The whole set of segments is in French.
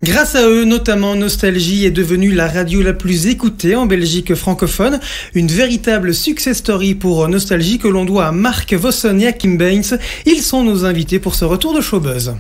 Grâce à eux, notamment, Nostalgie est devenue la radio la plus écoutée en Belgique francophone. Une véritable success story pour Nostalgie que l'on doit à Mark Vossen et à Kim Baines. Ils sont nos invités pour ce retour de Showbuzz.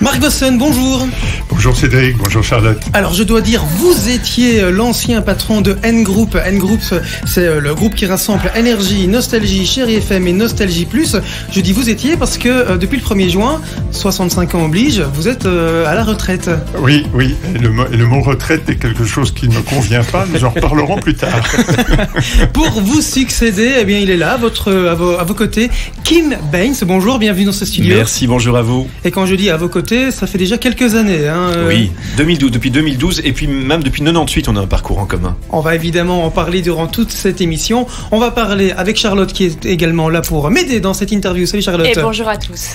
Mark Vossen, bonjour. Bonjour Cédric, bonjour Charlotte. Alors je dois dire, vous étiez l'ancien patron de N-Group. N-Group, c'est le groupe qui rassemble Énergie, Nostalgie, Chérie FM et Nostalgie Plus. Je dis vous étiez parce que depuis le 1er juin, 65 ans oblige, vous êtes à la retraite. Oui, et le mot retraite est quelque chose qui ne me convient pas, nous en reparlerons plus tard. Pour vous succéder, eh bien il est là, à vos côtés, Kim Baines. Bonjour, bienvenue dans ce studio. Merci, bonjour à vous. Et quand je dis à vos côtés, ça fait déjà quelques années. Oui, depuis 2012 et puis même depuis 98, on a un parcours en commun. On va évidemment en parler durant toute cette émission. On va parler avec Charlotte qui est également là pour m'aider dans cette interview. Salut Charlotte. Et bonjour à tous.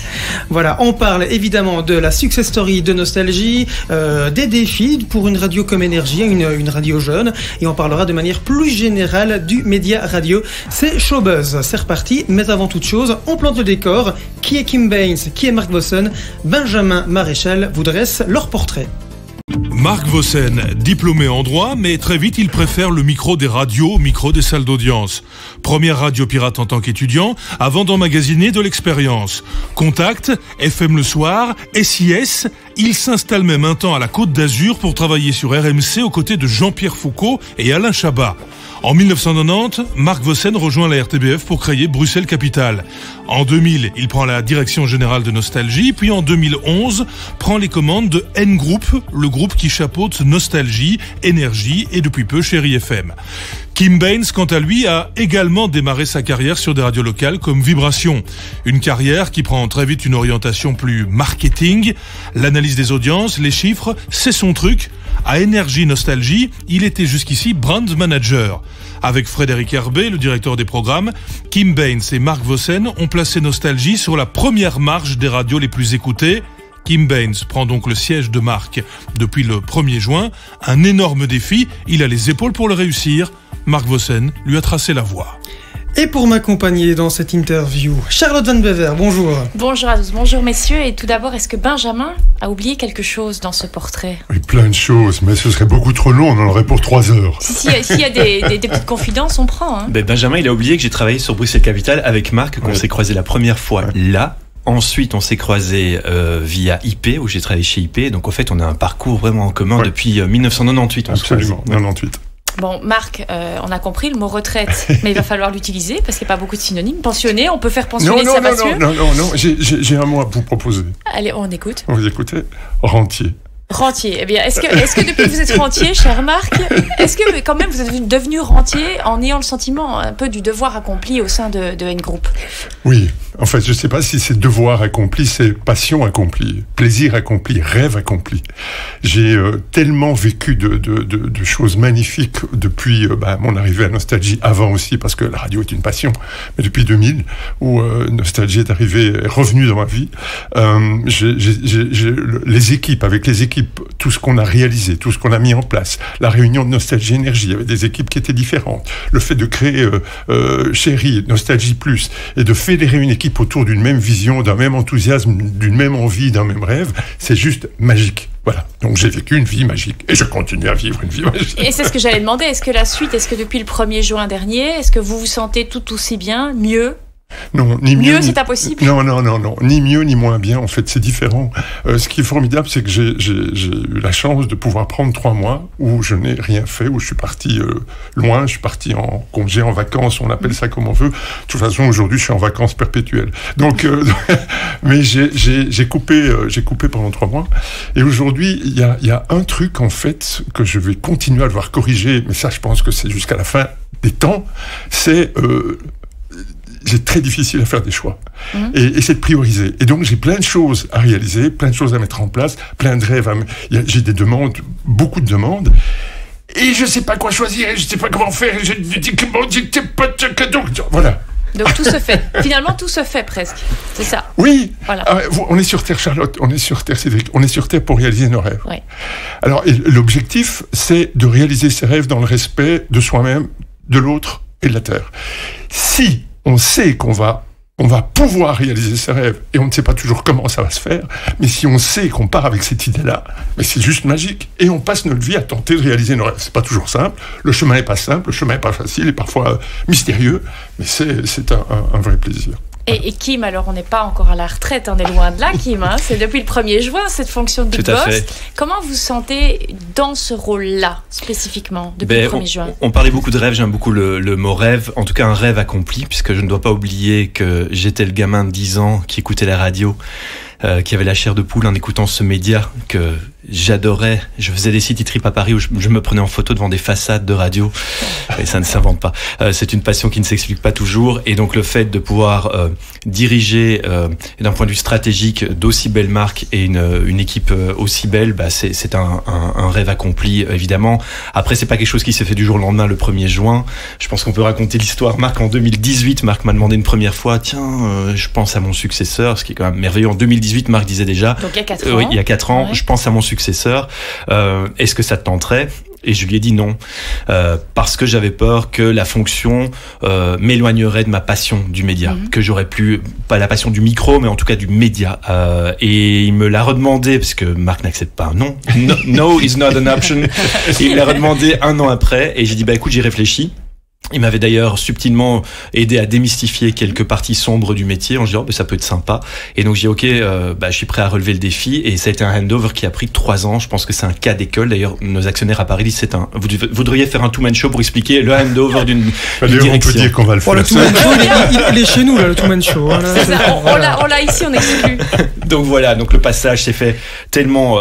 Voilà, on parle évidemment de la success story de Nostalgie, des défis pour une radio comme Énergie, une radio jeune, et on parlera de manière plus générale du média radio. C'est Showbuzz, c'est reparti, mais avant toute chose, on plante le décor. Qui est Kim Baines, qui est Mark Vossen? Benjamin Maréchal vous dresse leur portrait. Mark Vossen, diplômé en droit, mais très vite il préfère le micro des radios au micro des salles d'audience. Première radio pirate en tant qu'étudiant, avant d'emmagasiner de l'expérience. Contact, FM le soir, SIS, il s'installe même un temps à la Côte d'Azur pour travailler sur RMC aux côtés de Jean-Pierre Foucault et Alain Chabat. En 1990, Mark Vossen rejoint la RTBF pour créer Bruxelles Capitale. En 2000, il prend la direction générale de Nostalgie, puis en 2011, prend les commandes de N-Group, le groupe qui chapeaute Nostalgie, Énergie et depuis peu Chérie FM. Kim Baines, quant à lui, a également démarré sa carrière sur des radios locales comme Vibration. Une carrière qui prend très vite une orientation plus marketing. L'analyse des audiences, les chiffres, c'est son truc. À Énergie Nostalgie, il était jusqu'ici brand manager. Avec Frédéric Herbet, le directeur des programmes, Kim Baines et Mark Vossen ont placé Nostalgie sur la première marche des radios les plus écoutées. Kim Baines prend donc le siège de Mark depuis le 1er juin. Un énorme défi, il a les épaules pour le réussir. Mark Vossen lui a tracé la voie. Et pour m'accompagner dans cette interview, Charlotte Van Bever, bonjour. Bonjour à tous, bonjour messieurs. Et tout d'abord, est-ce que Benjamin a oublié quelque chose dans ce portrait? Oui, plein de choses, mais ce serait beaucoup trop long, on en aurait pour 3 heures. S'il y a des petites confidences, on prend. Hein. Benjamin, il a oublié que j'ai travaillé sur Bruxelles Capitale avec Marc, qu'on s'est croisé la première fois là. Ensuite, on s'est croisés via IP, où j'ai travaillé chez IP. Donc, en fait, on a un parcours vraiment en commun depuis 1998. Absolument, 98. Bon, Marc, on a compris le mot retraite, mais il va falloir l'utiliser parce qu'il n'y a pas beaucoup de synonymes. Pensionné, on peut faire pensionner, ça va sûr. Non, j'ai un mot à vous proposer. Allez, on écoute. Vous écoutez? Rentier. Rentier. Eh bien, est-ce que depuis que vous êtes rentier, cher Marc, est-ce que quand même vous êtes devenu rentier en ayant le sentiment un peu du devoir accompli au sein de N-Group? Oui. En fait, je ne sais pas si c'est devoir accompli, c'est passion accomplie, plaisir accompli, rêve accompli. J'ai tellement vécu de choses magnifiques depuis mon arrivée à Nostalgie, avant aussi, parce que la radio est une passion, mais depuis 2000, où Nostalgie est revenue dans ma vie, les équipes, tout ce qu'on a réalisé, tout ce qu'on a mis en place, la réunion de Nostalgie Énergie, il y avait des équipes qui étaient différentes, le fait de créer Chérie, Nostalgie Plus, et de fédérer une équipe autour d'une même vision, d'un même enthousiasme, d'une même envie, d'un même rêve, c'est juste magique. Voilà. Donc j'ai vécu une vie magique et je continue à vivre une vie magique. Et c'est ce que j'allais demander. Est-ce que la suite, est-ce que depuis le 1er juin dernier, est-ce que vous vous sentez tout aussi bien, mieux? Non, ni mieux. C'est impossible. Non. Ni mieux ni moins bien. En fait, c'est différent. Ce qui est formidable, c'est que j'ai eu la chance de pouvoir prendre 3 mois où je n'ai rien fait, où je suis parti loin. Je suis parti en congé, en vacances. On appelle ça comme on veut. De toute façon, aujourd'hui, je suis en vacances perpétuelles. Donc, mais j'ai coupé pendant 3 mois. Et aujourd'hui, il y a un truc en fait que je vais continuer à devoir corriger. Mais ça, je pense que c'est jusqu'à la fin des temps. C'est c'est très difficile à faire des choix. Et c'est de prioriser. Et donc, j'ai plein de choses à réaliser, plein de choses à mettre en place, plein de rêves. J'ai des demandes, beaucoup de demandes. Et je ne sais pas quoi choisir, et je ne sais pas comment faire. Et je dis que donc, voilà. Donc tout se fait. Finalement, tout se fait presque. C'est ça. Oui. Voilà. On est sur Terre, Charlotte. On est sur Terre, Cédric. On est sur Terre pour réaliser nos rêves. Oui. Alors, l'objectif, c'est de réaliser ses rêves dans le respect de soi-même, de l'autre et de la terre. Si on sait qu'on va pouvoir réaliser ses rêves, et on ne sait pas toujours comment ça va se faire, mais si on sait qu'on part avec cette idée-là, mais c'est juste magique. Et on passe notre vie à tenter de réaliser nos rêves. C'est pas toujours simple, le chemin est pas simple, le chemin est pas facile, et parfois mystérieux, mais c'est un vrai plaisir. Et Kim, alors on n'est pas encore à la retraite, on est loin de là, Kim. C'est depuis le 1er juin, cette fonction de Big Boss. Comment vous sentez dans ce rôle-là, spécifiquement, depuis le 1er juin? On parlait beaucoup de rêve, j'aime beaucoup le mot rêve, en tout cas un rêve accompli, puisque je ne dois pas oublier que j'étais le gamin de 10 ans qui écoutait la radio, qui avait la chair de poule en écoutant ce média que j'adorais. Je faisais des city trips à Paris où je me prenais en photo devant des façades de radio, et ça ne s'invente pas. C'est une passion qui ne s'explique pas toujours, et donc le fait de pouvoir diriger d'un point de vue stratégique d'aussi belles marques et une équipe aussi belle, c'est un rêve accompli, évidemment. Après, c'est pas quelque chose qui s'est fait du jour au lendemain le 1er juin. Je pense qu'on peut raconter l'histoire. Marc, en 2018, Marc m'a demandé une première fois, tiens, je pense à mon successeur, ce qui est quand même merveilleux. En 2018, Marc disait déjà, donc il y a 4 ans, il y a 4 ans, ouais. Je pense à mon successeur, est-ce que ça te tenterait? Et je lui ai dit non, parce que j'avais peur que la fonction m'éloignerait de ma passion du média, que j'aurais plus, pas la passion du micro, mais en tout cas du média. Et il me l'a redemandé, parce que Marc n'accepte pas un non. No is not an option. Et il me l'a redemandé 1 an après, et j'ai dit, écoute, j'y réfléchis. Il m'avait d'ailleurs subtilement aidé à démystifier quelques parties sombres du métier en disant ça peut être sympa. Et donc j'ai dit ok, je suis prêt à relever le défi, et ça a été un handover qui a pris 3 ans. Je pense que c'est un cas d'école. D'ailleurs, nos actionnaires à Paris disent vous devriez faire un two-man show pour expliquer le handover d'une direction. On peut dire qu'on va le faire. Le two-man show, il est chez nous là, le two-man show. C'est ça, on l'a ici, on exclut. Donc voilà, donc le passage s'est fait tellement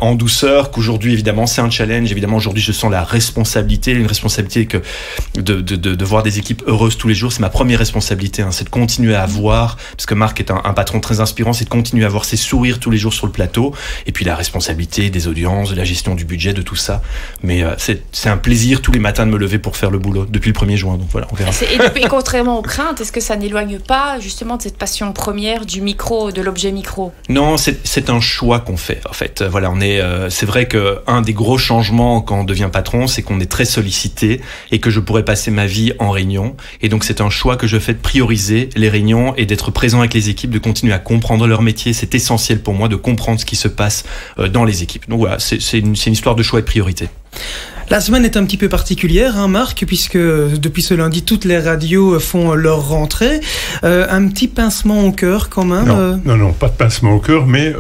en douceur qu'aujourd'hui évidemment c'est un challenge. Évidemment aujourd'hui je sens la responsabilité, une responsabilité que de voir des équipes heureuses tous les jours. C'est ma première responsabilité, c'est de continuer à voir, parce que Marc est un patron très inspirant, c'est de continuer à voir ses sourires tous les jours sur le plateau, et puis la responsabilité des audiences, de la gestion du budget, de tout ça. Mais c'est un plaisir tous les matins de me lever pour faire le boulot depuis le 1er juin, donc voilà, on verra. Et contrairement aux craintes, est-ce que ça n'éloigne pas justement de cette passion première du micro, de l'objet micro? Non, c'est un choix qu'on fait en fait. Voilà, c'est vrai que un des gros changements quand on devient patron, c'est qu'on est très sollicité et que je pourrais passer ma vie en réunion, et donc c'est un choix que je fais de prioriser les réunions et d'être présent avec les équipes, de continuer à comprendre leur métier. C'est essentiel pour moi de comprendre ce qui se passe dans les équipes. Donc voilà, c'est une histoire de choix et de priorité. La semaine est un petit peu particulière, Marc, puisque depuis ce lundi, toutes les radios font leur rentrée. Un petit pincement au cœur quand même. Non, pas de pincement au cœur, mais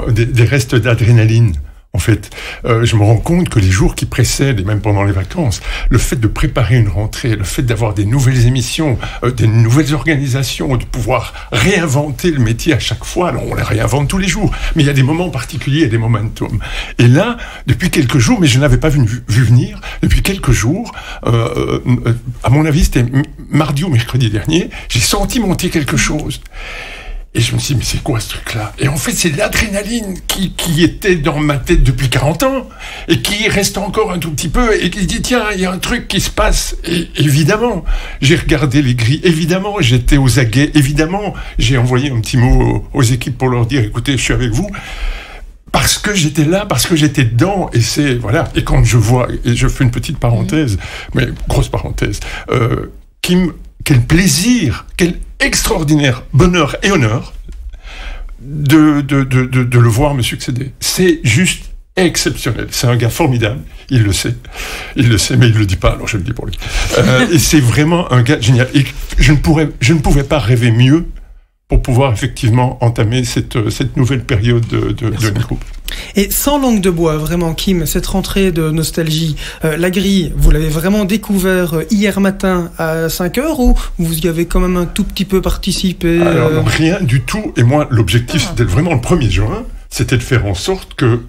des restes d'adrénaline. En fait, je me rends compte que les jours qui précèdent, et même pendant les vacances, le fait de préparer une rentrée, le fait d'avoir des nouvelles émissions, des nouvelles organisations, de pouvoir réinventer le métier à chaque fois, alors on les réinvente tous les jours, mais il y a des moments particuliers, des momentum. Et là, depuis quelques jours, mais je n'avais pas vu venir, depuis quelques jours, à mon avis, c'était mardi ou mercredi dernier, j'ai senti monter quelque chose. Et je me suis dit, mais c'est quoi ce truc-là? Et en fait, c'est l'adrénaline qui était dans ma tête depuis 40 ans, et qui reste encore un tout petit peu, et qui dit, tiens, il y a un truc qui se passe. Et évidemment, j'ai regardé les grilles, évidemment, j'étais aux aguets, évidemment, j'ai envoyé un petit mot aux équipes pour leur dire, écoutez, je suis avec vous. Parce que j'étais là, parce que j'étais dedans, et c'est, voilà. Et quand je vois, et je fais une petite parenthèse, mais grosse parenthèse, Kim, quel plaisir, quel extraordinaire bonheur et honneur de le voir me succéder. C'est juste exceptionnel. C'est un gars formidable. Il le sait, mais il le dit pas, alors je le dis pour lui. Et c'est vraiment un gars génial. Et je ne pouvais pas rêver mieux pour pouvoir effectivement entamer cette nouvelle période de groupe. Et sans langue de bois, vraiment, Kim, cette rentrée de nostalgie, la grille, vous l'avez vraiment découvert hier matin à 5h, ou vous y avez quand même un tout petit peu participé? Alors, non, rien du tout. Et moi, l'objectif, c'était vraiment le 1er juin, c'était de faire en sorte que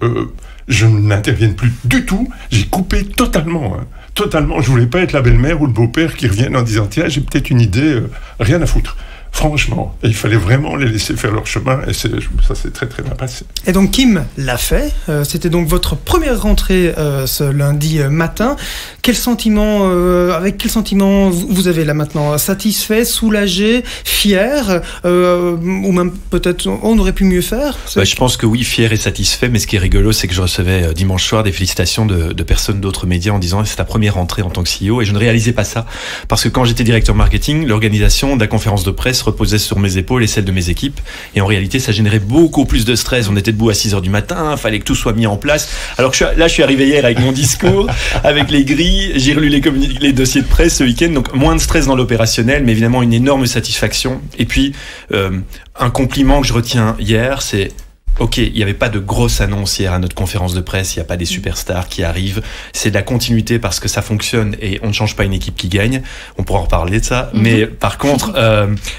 je n'intervienne plus du tout. J'ai coupé totalement. Totalement. Je voulais pas être la belle-mère ou le beau-père qui reviennent en disant, tiens, j'ai peut-être une idée, rien à foutre. Franchement, et il fallait vraiment les laisser faire leur chemin, et ça s'est très très bien passé. Et donc Kim l'a fait, c'était donc votre première rentrée ce lundi matin. Quel sentiment, avec quel sentiment vous avez là maintenant? Satisfait, soulagé, fier, ou même peut-être on aurait pu mieux faire? Je pense que oui, fier et satisfait, mais ce qui est rigolo, c'est que je recevais dimanche soir des félicitations de personnes d'autres médias en disant c'est ta première rentrée en tant que CEO, et je ne réalisais pas ça, parce que quand j'étais directeur marketing, l'organisation de la conférence de presse reposait sur mes épaules et celles de mes équipes, et en réalité ça générait beaucoup plus de stress. On était debout à 6h du matin, fallait que tout soit mis en place, alors que je suis arrivé hier avec mon discours, avec les grilles, j'ai relu les dossiers de presse ce week-end, donc moins de stress dans l'opérationnel, mais évidemment une énorme satisfaction. Et puis un compliment que je retiens hier, c'est ok, il n'y avait pas de grosse annonce hier à notre conférence de presse, il n'y a pas des superstars qui arrivent, c'est de la continuité parce que ça fonctionne et on ne change pas une équipe qui gagne, on pourra en reparler de ça, mais par contre,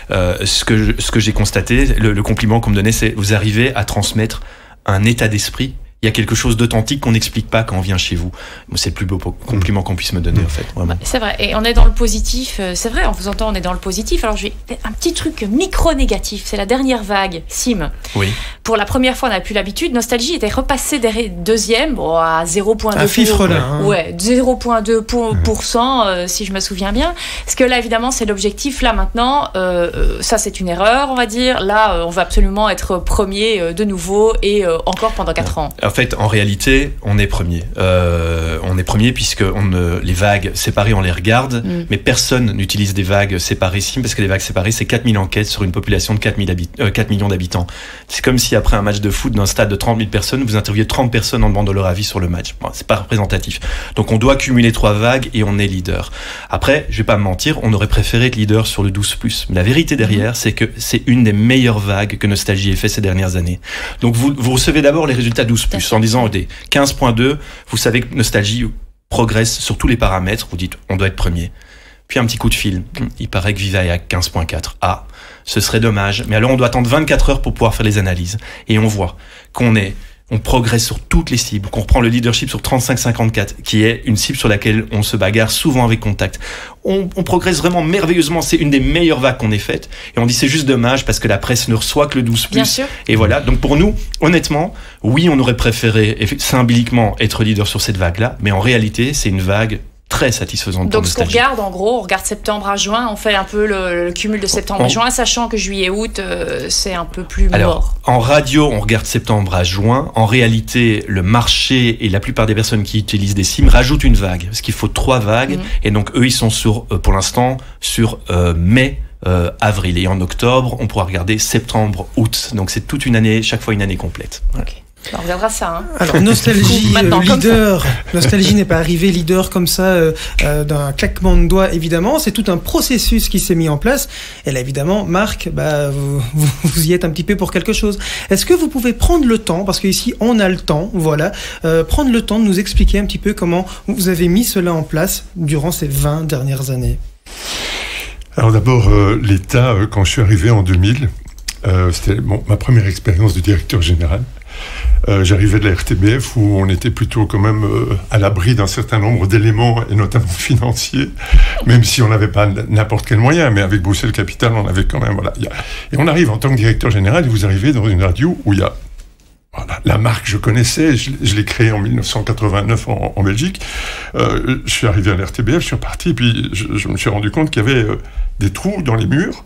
ce que j'ai constaté, le compliment qu'on me donnait, c'est vous arrivez à transmettre un état d'esprit. Il y a quelque chose d'authentique qu'on n'explique pas quand on vient chez vous. C'est le plus beau compliment qu'on puisse me donner, en fait. Vraiment. C'est vrai. Et on est dans le positif. C'est vrai, en vous entendant, on est dans le positif. Alors, un petit truc micro-négatif. C'est la dernière vague, Sim. Oui. Pour la première fois, on n'a plus l'habitude. Nostalgie était repassé deuxième, à 0,2%. Un fifre là. Hein. Ouais, 0,2%, si je me souviens bien. Parce que là, évidemment, c'est l'objectif. Là, maintenant, ça, c'est une erreur, on va dire. Là, on va absolument être premier de nouveau et encore pendant 4 ans. En fait, en réalité, on est premier. On est premier puisque les vagues séparées, on les regarde, mais personne n'utilise des vagues séparées Sim, parce que les vagues séparées, c'est 4000 enquêtes sur une population de 4 millions d'habitants. C'est comme si après un match de foot d'un stade de 30 000 personnes, vous interviewez 30 personnes en demandant leur avis sur le match. Bon, c'est pas représentatif. Donc on doit cumuler 3 vagues et on est leader. Après, je vais pas me mentir, on aurait préféré être leader sur le 12+. Mais la vérité derrière, c'est que c'est une des meilleures vagues que Nostalgie ait fait ces dernières années. Donc vous recevez d'abord les résultats 12+. En disant des 15.2, vous savez que Nostalgie progresse sur tous les paramètres, vous dites on doit être premier. Puis un petit coup de fil, il paraît que Viva est à 15.4. Ah, ce serait dommage, mais alors on doit attendre 24 heures pour pouvoir faire les analyses. Et on voit on progresse sur toutes les cibles, qu'on reprend le leadership sur 35-54, qui est une cible sur laquelle on se bagarre souvent avec Contact. On progresse vraiment merveilleusement, c'est une des meilleures vagues qu'on ait faites, et on dit c'est juste dommage parce que la presse ne reçoit que le 12+. Bien sûr. Et voilà, donc pour nous, honnêtement, oui, on aurait préféré symboliquement être leader sur cette vague-là, mais en réalité, c'est une vague très satisfaisante. Donc ce qu'on regarde, en gros, on regarde septembre à juin, on fait un peu le cumul de septembre à juin, sachant que juillet et août, c'est un peu plus mort. En radio, on regarde septembre à juin. En réalité, le marché et la plupart des personnes qui utilisent des SIM rajoutent une vague, parce qu'il faut 3 vagues, et donc eux, ils sont pour l'instant sur mai, avril, et en octobre, on pourra regarder septembre, août. Donc c'est toute une année, chaque fois une année complète. Ok. On regardera ça. Hein. Alors Nostalgie leader, Nostalgie n'est pas arrivé leader comme ça d'un claquement de doigts évidemment. C'est tout un processus qui s'est mis en place. Et là évidemment, Marc, vous y êtes un petit peu pour quelque chose. Est-ce que vous pouvez prendre le temps, parce qu'ici on a le temps, voilà, prendre le temps de nous expliquer un petit peu comment vous avez mis cela en place durant ces 20 dernières années? Alors d'abord, l'État, quand je suis arrivé en 2000, c'était ma première expérience de directeur général. J'arrivais de la RTBF où on était plutôt quand même à l'abri d'un certain nombre d'éléments, et notamment financiers, même si on n'avait pas n'importe quel moyen, mais avec Bruxelles Capital, on avait quand même... Voilà, et on arrive en tant que directeur général, et vous arrivez dans une radio où il y a... Voilà, la marque, je connaissais, je l'ai créée en 1989 en Belgique. Je suis arrivé à la RTBF, je suis reparti, et puis je me suis rendu compte qu'il y avait des trous dans les murs,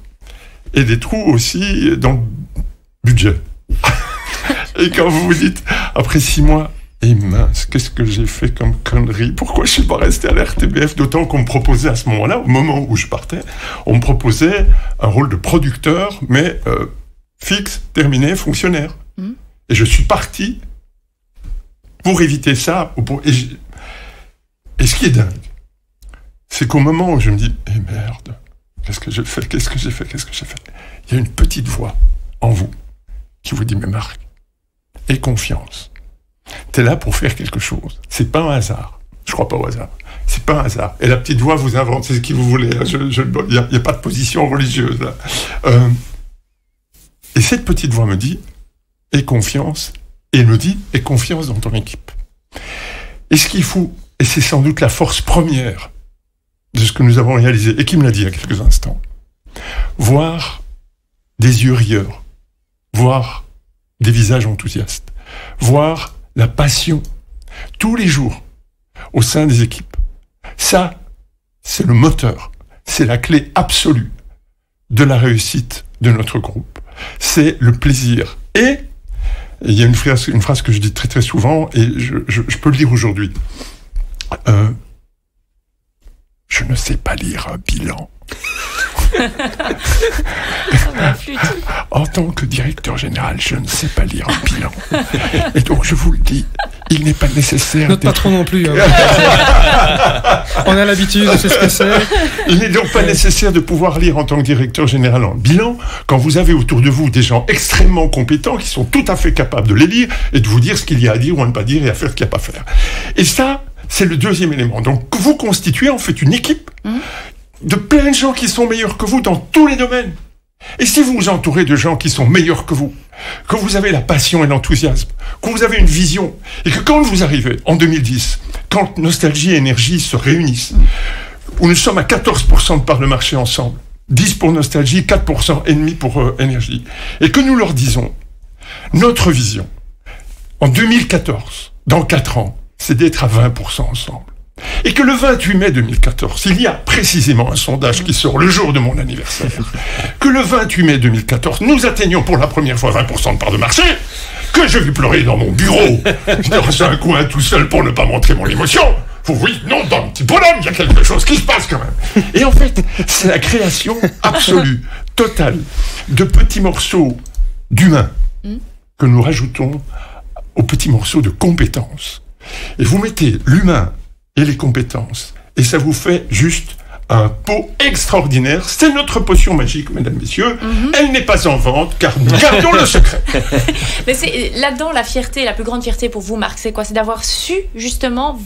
et des trous aussi dans le budget. Et quand vous vous dites, après 6 mois, et mince, qu'est-ce que j'ai fait comme connerie? Pourquoi je ne suis pas resté à la RTBF? D'autant qu'on me proposait à ce moment-là, au moment où je partais, on me proposait un rôle de producteur, mais fixe, terminé, fonctionnaire. Et je suis parti pour éviter ça. Et ce qui est dingue, c'est qu'au moment où je me dis, merde, qu'est-ce que j'ai fait? Il y a une petite voix en vous qui vous dit, mais Marc, aie confiance. T'es là pour faire quelque chose. C'est pas un hasard. Je crois pas au hasard. C'est pas un hasard. Et la petite voix vous invente, c'est ce que vous voulez. Il y a pas de position religieuse là. Et cette petite voix me dit, aie confiance. Et elle me dit, aie confiance dans ton équipe. Et ce qu'il faut, et c'est sans doute la force première de ce que nous avons réalisé, et qui me l'a dit il y a quelques instants, voir des yeux rieurs, voir des visages enthousiastes, voir la passion tous les jours au sein des équipes. Ça, c'est le moteur. C'est la clé absolue de la réussite de notre groupe. C'est le plaisir. Et il y a une phrase que je dis très très souvent, et je peux le dire aujourd'hui. Je ne sais pas lire un bilan. En tant que directeur général, je ne sais pas lire un bilan. Et donc, je vous le dis, il n'est pas nécessaire... Notre patron non plus. Hein. On a l'habitude, on sait ce que c'est. Il n'est donc pas nécessaire de pouvoir lire en tant que directeur général un bilan quand vous avez autour de vous des gens extrêmement compétents qui sont tout à fait capables de les lire et de vous dire ce qu'il y a à dire ou à ne pas dire et à faire ce qu'il n'y a pas à faire. Et ça, c'est le deuxième élément. Donc, vous constituez en fait une équipe de plein de gens qui sont meilleurs que vous dans tous les domaines. Et si vous vous entourez de gens qui sont meilleurs que vous avez la passion et l'enthousiasme, que vous avez une vision, et que quand vous arrivez en 2010, quand Nostalgie et Énergie se réunissent, où nous sommes à 14% de part de marché ensemble, 10 pour Nostalgie, 4% et demi pour Énergie, et que nous leur disons, notre vision, en 2014, dans 4 ans, c'est d'être à 20% ensemble. Et que le 28 mai 2014, il y a précisément un sondage qui sort le jour de mon anniversaire, que le 28 mai 2014, nous atteignions pour la première fois 20% de part de marché, que je vais pleurer dans mon bureau, dans un coin tout seul pour ne pas montrer mon émotion. Oui, non, dans un petit bonhomme, il y a quelque chose qui se passe quand même. Et en fait, c'est la création absolue, totale, de petits morceaux d'humains que nous rajoutons aux petits morceaux de compétences. Et vous mettez l'humain et les compétences. Et ça vous fait juste un pot extraordinaire. C'est notre potion magique, mesdames, messieurs. Elle n'est pas en vente, car gardons le secret. Mais c'est là-dedans la fierté, la plus grande fierté pour vous, Marc, c'est quoi? C'est d'avoir su, justement,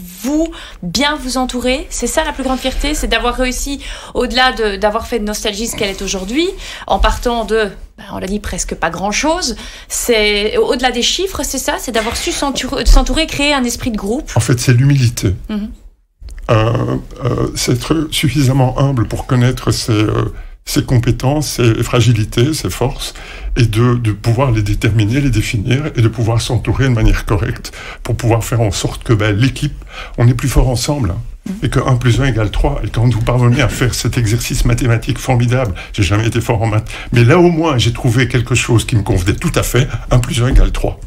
bien vous entourer. C'est ça la plus grande fierté? C'est d'avoir réussi, au-delà d'avoir fait de Nostalgie ce qu'elle est aujourd'hui, en partant de... on l'a dit, presque pas grand-chose. C'est au-delà des chiffres, c'est ça? C'est d'avoir su s'entourer, créer un esprit de groupe? En fait, c'est l'humilité. C'est être suffisamment humble pour connaître ses compétences, ses fragilités, ses forces, et de pouvoir les déterminer, les définir, et de pouvoir s'entourer de manière correcte pour pouvoir faire en sorte que l'équipe, on est plus fort ensemble. Et que 1 plus 1 égale 3. Et quand vous parvenez à faire cet exercice mathématique formidable, j'ai jamais été fort en maths, mais là au moins j'ai trouvé quelque chose qui me convenait tout à fait, 1 plus 1 égale 3.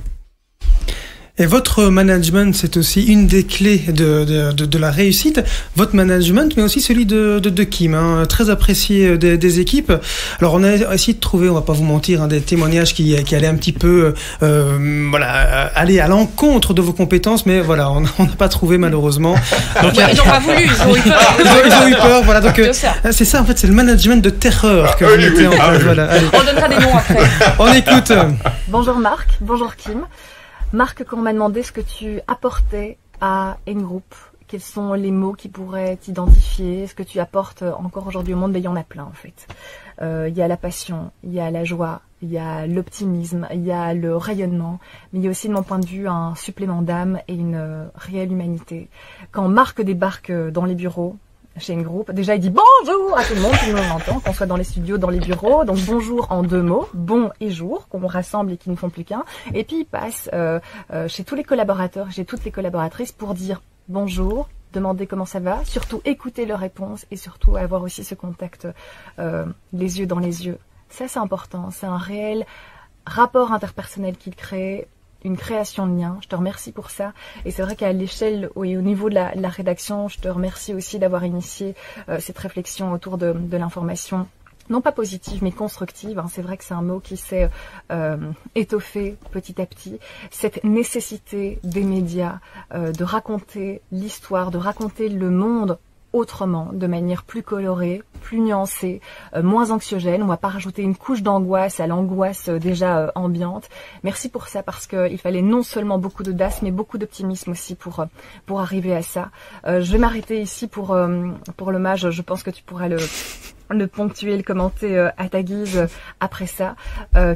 Et votre management, c'est aussi une des clés de la réussite. Votre management, mais aussi celui de Kim, hein, très apprécié des équipes. Alors, on a essayé de trouver, on va pas vous mentir, hein, des témoignages qui allaient un petit peu, aller à l'encontre de vos compétences, mais voilà, on n'a pas trouvé malheureusement. Donc, ils n'ont pas voulu, ils ont eu peur. Ils ont eu peur, voilà. Donc, c'est ça, en fait, c'est le management de terreur que vous mettez en place. Voilà, allez. On donnera des noms après. On écoute. Bonjour Marc, bonjour Kim. Marc, quand on m'a demandé ce que tu apportais à N-Group, quels sont les mots qui pourraient t'identifier, ce que tu apportes encore aujourd'hui au monde, il y en a plein en fait. Il y a la passion, il y a la joie, il y a l'optimisme, il y a le rayonnement, mais il y a aussi de mon point de vue un supplément d'âme et une réelle humanité. Quand Marc débarque dans les bureaux, chez N-Group, déjà il dit bonjour à tout le monde l'entend, qu'on soit dans les studios, dans les bureaux, donc bonjour en 2 mots, bon et jour, qu'on rassemble et qui ne font plus qu'un, et puis il passe chez tous les collaborateurs, chez toutes les collaboratrices pour dire bonjour, demander comment ça va, surtout écouter leurs réponses et surtout avoir aussi ce contact les yeux dans les yeux. Ça c'est important, c'est un réel rapport interpersonnel qu'il crée, une création de lien. Je te remercie pour ça. Et c'est vrai qu'à l'échelle et au niveau de la rédaction, je te remercie aussi d'avoir initié cette réflexion autour de l'information. Non pas positive, mais constructive. Hein. C'est vrai que c'est un mot qui s'est étoffé petit à petit. Cette nécessité des médias de raconter l'histoire, de raconter le monde autrement, de manière plus colorée, plus nuancée, moins anxiogène. On va pas rajouter une couche d'angoisse à l'angoisse déjà ambiante. Merci pour ça, parce qu'il fallait non seulement beaucoup d'audace, mais beaucoup d'optimisme aussi pour arriver à ça. Je vais m'arrêter ici pour l'hommage. Je pense que tu pourras le ponctuer, le commenter à ta guise après ça.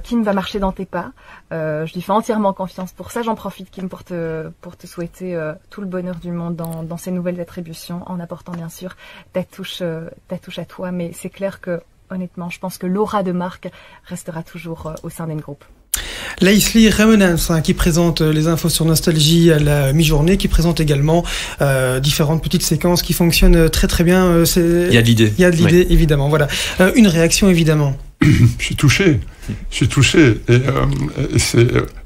Kim va marcher dans tes pas. Je lui fais entièrement confiance pour ça. J'en profite, Kim, pour te souhaiter tout le bonheur du monde dans ces nouvelles attributions, en apportant bien sûr ta touche à toi. Mais c'est clair que, honnêtement, je pense que l'aura de Marc restera toujours au sein d'N-Group. Leslie Remenans, qui présente les infos sur Nostalgie à la mi-journée, qui présente également différentes petites séquences qui fonctionnent très très bien. Il y a de l'idée. Il y a de l'idée, évidemment. Voilà. Une réaction, évidemment. Je suis touché. Et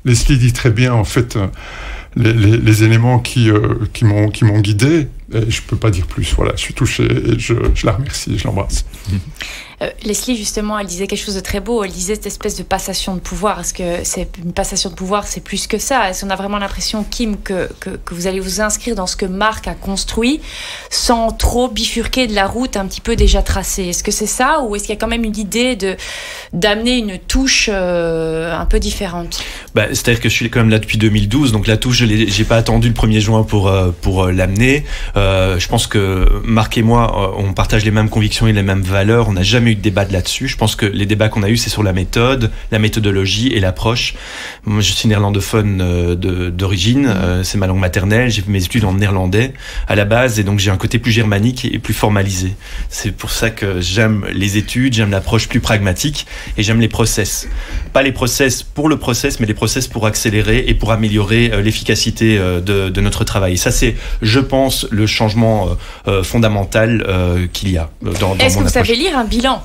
Leslie dit très bien, en fait, les éléments qui m'ont guidé. Et je peux pas dire plus. Voilà, je suis touché et je la remercie, je l'embrasse. Leslie, justement, elle disait quelque chose de très beau. Elle disait cette espèce de passation de pouvoir. Est-ce que c'est une passation de pouvoir, c'est plus que ça? Est-ce qu'on a vraiment l'impression, Kim, que vous allez vous inscrire dans ce que Marc a construit sans trop bifurquer de la route un petit peu déjà tracée? Est-ce que c'est ça, ou est-ce qu'il y a quand même une idée d'amener une touche un peu différente? C'est-à-dire que je suis quand même là depuis 2012, donc la touche, j'ai pas attendu le 1er juin pour l'amener. Je pense que Marc et moi, on partage les mêmes convictions et les mêmes valeurs. On n'a jamais eu de débat là-dessus. Je pense que les débats qu'on a eus, c'est sur la méthode, la méthodologie et l'approche. Moi, je suis néerlandophone d'origine. C'est ma langue maternelle. J'ai fait mes études en néerlandais à la base, et donc j'ai un côté plus germanique et plus formalisé. C'est pour ça que j'aime les études, j'aime l'approche plus pragmatique, et j'aime les process. Pas les process pour le process, mais les process pour accélérer et pour améliorer l'efficacité de notre travail. Et ça, c'est, je pense, le changement fondamental qu'il y a dans mon approche. Est-ce que vous savez lire un bilan?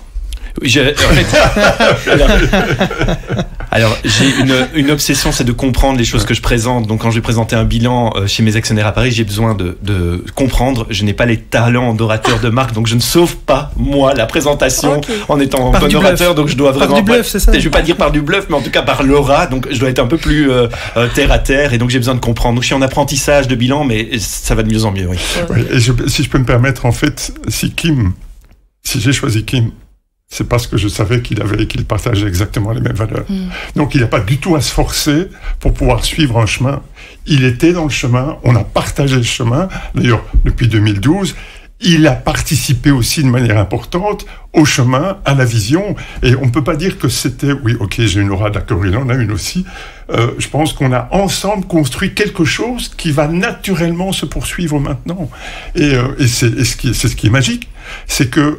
Alors, j'ai une obsession, c'est de comprendre les choses que je présente. Donc, quand je vais présenter un bilan chez mes actionnaires à Paris, j'ai besoin de comprendre. Je n'ai pas les talents d'orateur de Marc, donc je ne sauve pas, moi, la présentation en étant un bon orateur. Donc, je dois vraiment... Par du bluff, c'est ça? Je vais pas dire par du bluff, mais en tout cas par l'aura. Donc, je dois être un peu plus terre à terre, et donc j'ai besoin de comprendre. Donc, je suis en apprentissage de bilan, mais ça va de mieux en mieux, oui. Et si je peux me permettre, en fait, si j'ai choisi Kim, c'est parce que je savais qu'il partageait exactement les mêmes valeurs. Donc, il n'a pas du tout à se forcer pour pouvoir suivre un chemin. Il était dans le chemin, on a partagé le chemin. D'ailleurs, depuis 2012, il a participé aussi de manière importante au chemin, à la vision. Et on ne peut pas dire que c'était... Oui, ok, j'ai une aura, d'accord, il en a une aussi. Je pense qu'on a ensemble construit quelque chose qui va naturellement se poursuivre maintenant. Et c'est ce qui est magique, c'est que...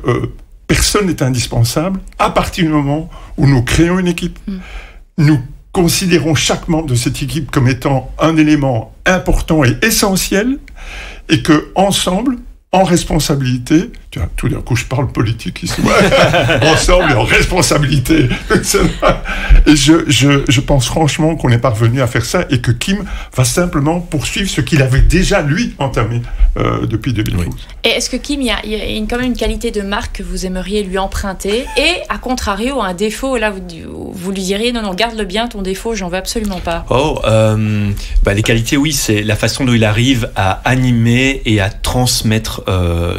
personne n'est indispensable à partir du moment où nous créons une équipe. Nous considérons chaque membre de cette équipe comme étant un élément important et essentiel, et que ensemble, en responsabilité, tout d'un coup je parle politique ici, ensemble et en responsabilité, et je pense franchement qu'on est parvenu à faire ça, et que Kim va simplement poursuivre ce qu'il avait déjà lui entamé depuis 2012. Et est-ce que Kim, il y a quand même une qualité de Marc que vous aimeriez lui emprunter, et à contrario un défaut, là vous lui diriez non, garde-le bien ton défaut, j'en veux absolument pas? Les qualités, oui, c'est la façon dont il arrive à animer et à transmettre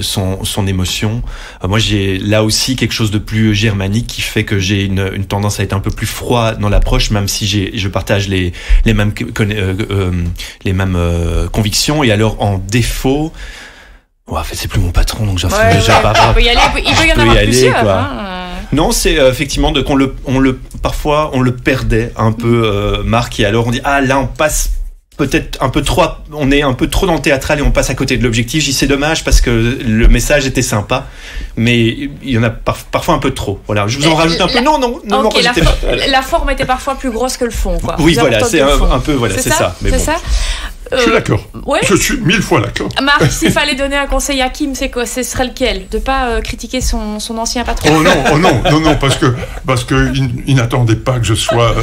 son émotion. Moi, j'ai là aussi quelque chose de plus germanique qui fait que j'ai une tendance à être un peu plus froid dans l'approche, même si je partage les mêmes convictions. Et alors, en défaut, en fait, c'est plus mon patron, donc il peut y en avoir plusieurs. Non, c'est effectivement parfois on le perdait un peu, Marc, et alors on dit là on passe peut-être un peu trop, on est un peu trop dans le théâtral et on passe à côté de l'objectif. C'est dommage parce que le message était sympa, mais il y en a parfois un peu trop. Voilà, je vous en rajoute un peu. Non, rajoutez pas. La forme était parfois plus grosse que le fond, quoi. Oui, voilà, c'est un peu, voilà, c'est ça. Mais bon. Ça. Je suis d'accord. Ouais. Je suis 1000 fois d'accord. Marc, s'il fallait donner un conseil à Kim, c'est quoi? Ce serait lequel? De pas critiquer son ancien patron? Oh non, parce que il n'attendait pas que je sois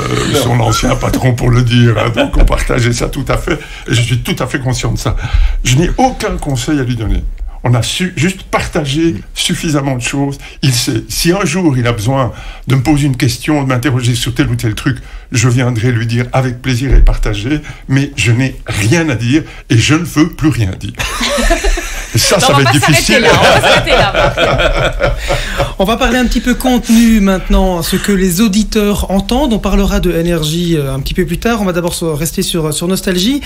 son ancien patron pour le dire. Hein, donc on partageait ça tout à fait, et je suis tout à fait conscient de ça. Je n'ai aucun conseil à lui donner. On a juste partagé suffisamment de choses. Il sait, si un jour il a besoin de me poser une question, de m'interroger sur tel ou tel truc, je viendrai lui dire avec plaisir et partager, mais je n'ai rien à dire et je ne veux plus rien dire. Et ça va être difficile. On va parler un petit peu contenu maintenant, ce que les auditeurs entendent. On parlera de énergie un petit peu plus tard. On va d'abord rester sur Nostalgie.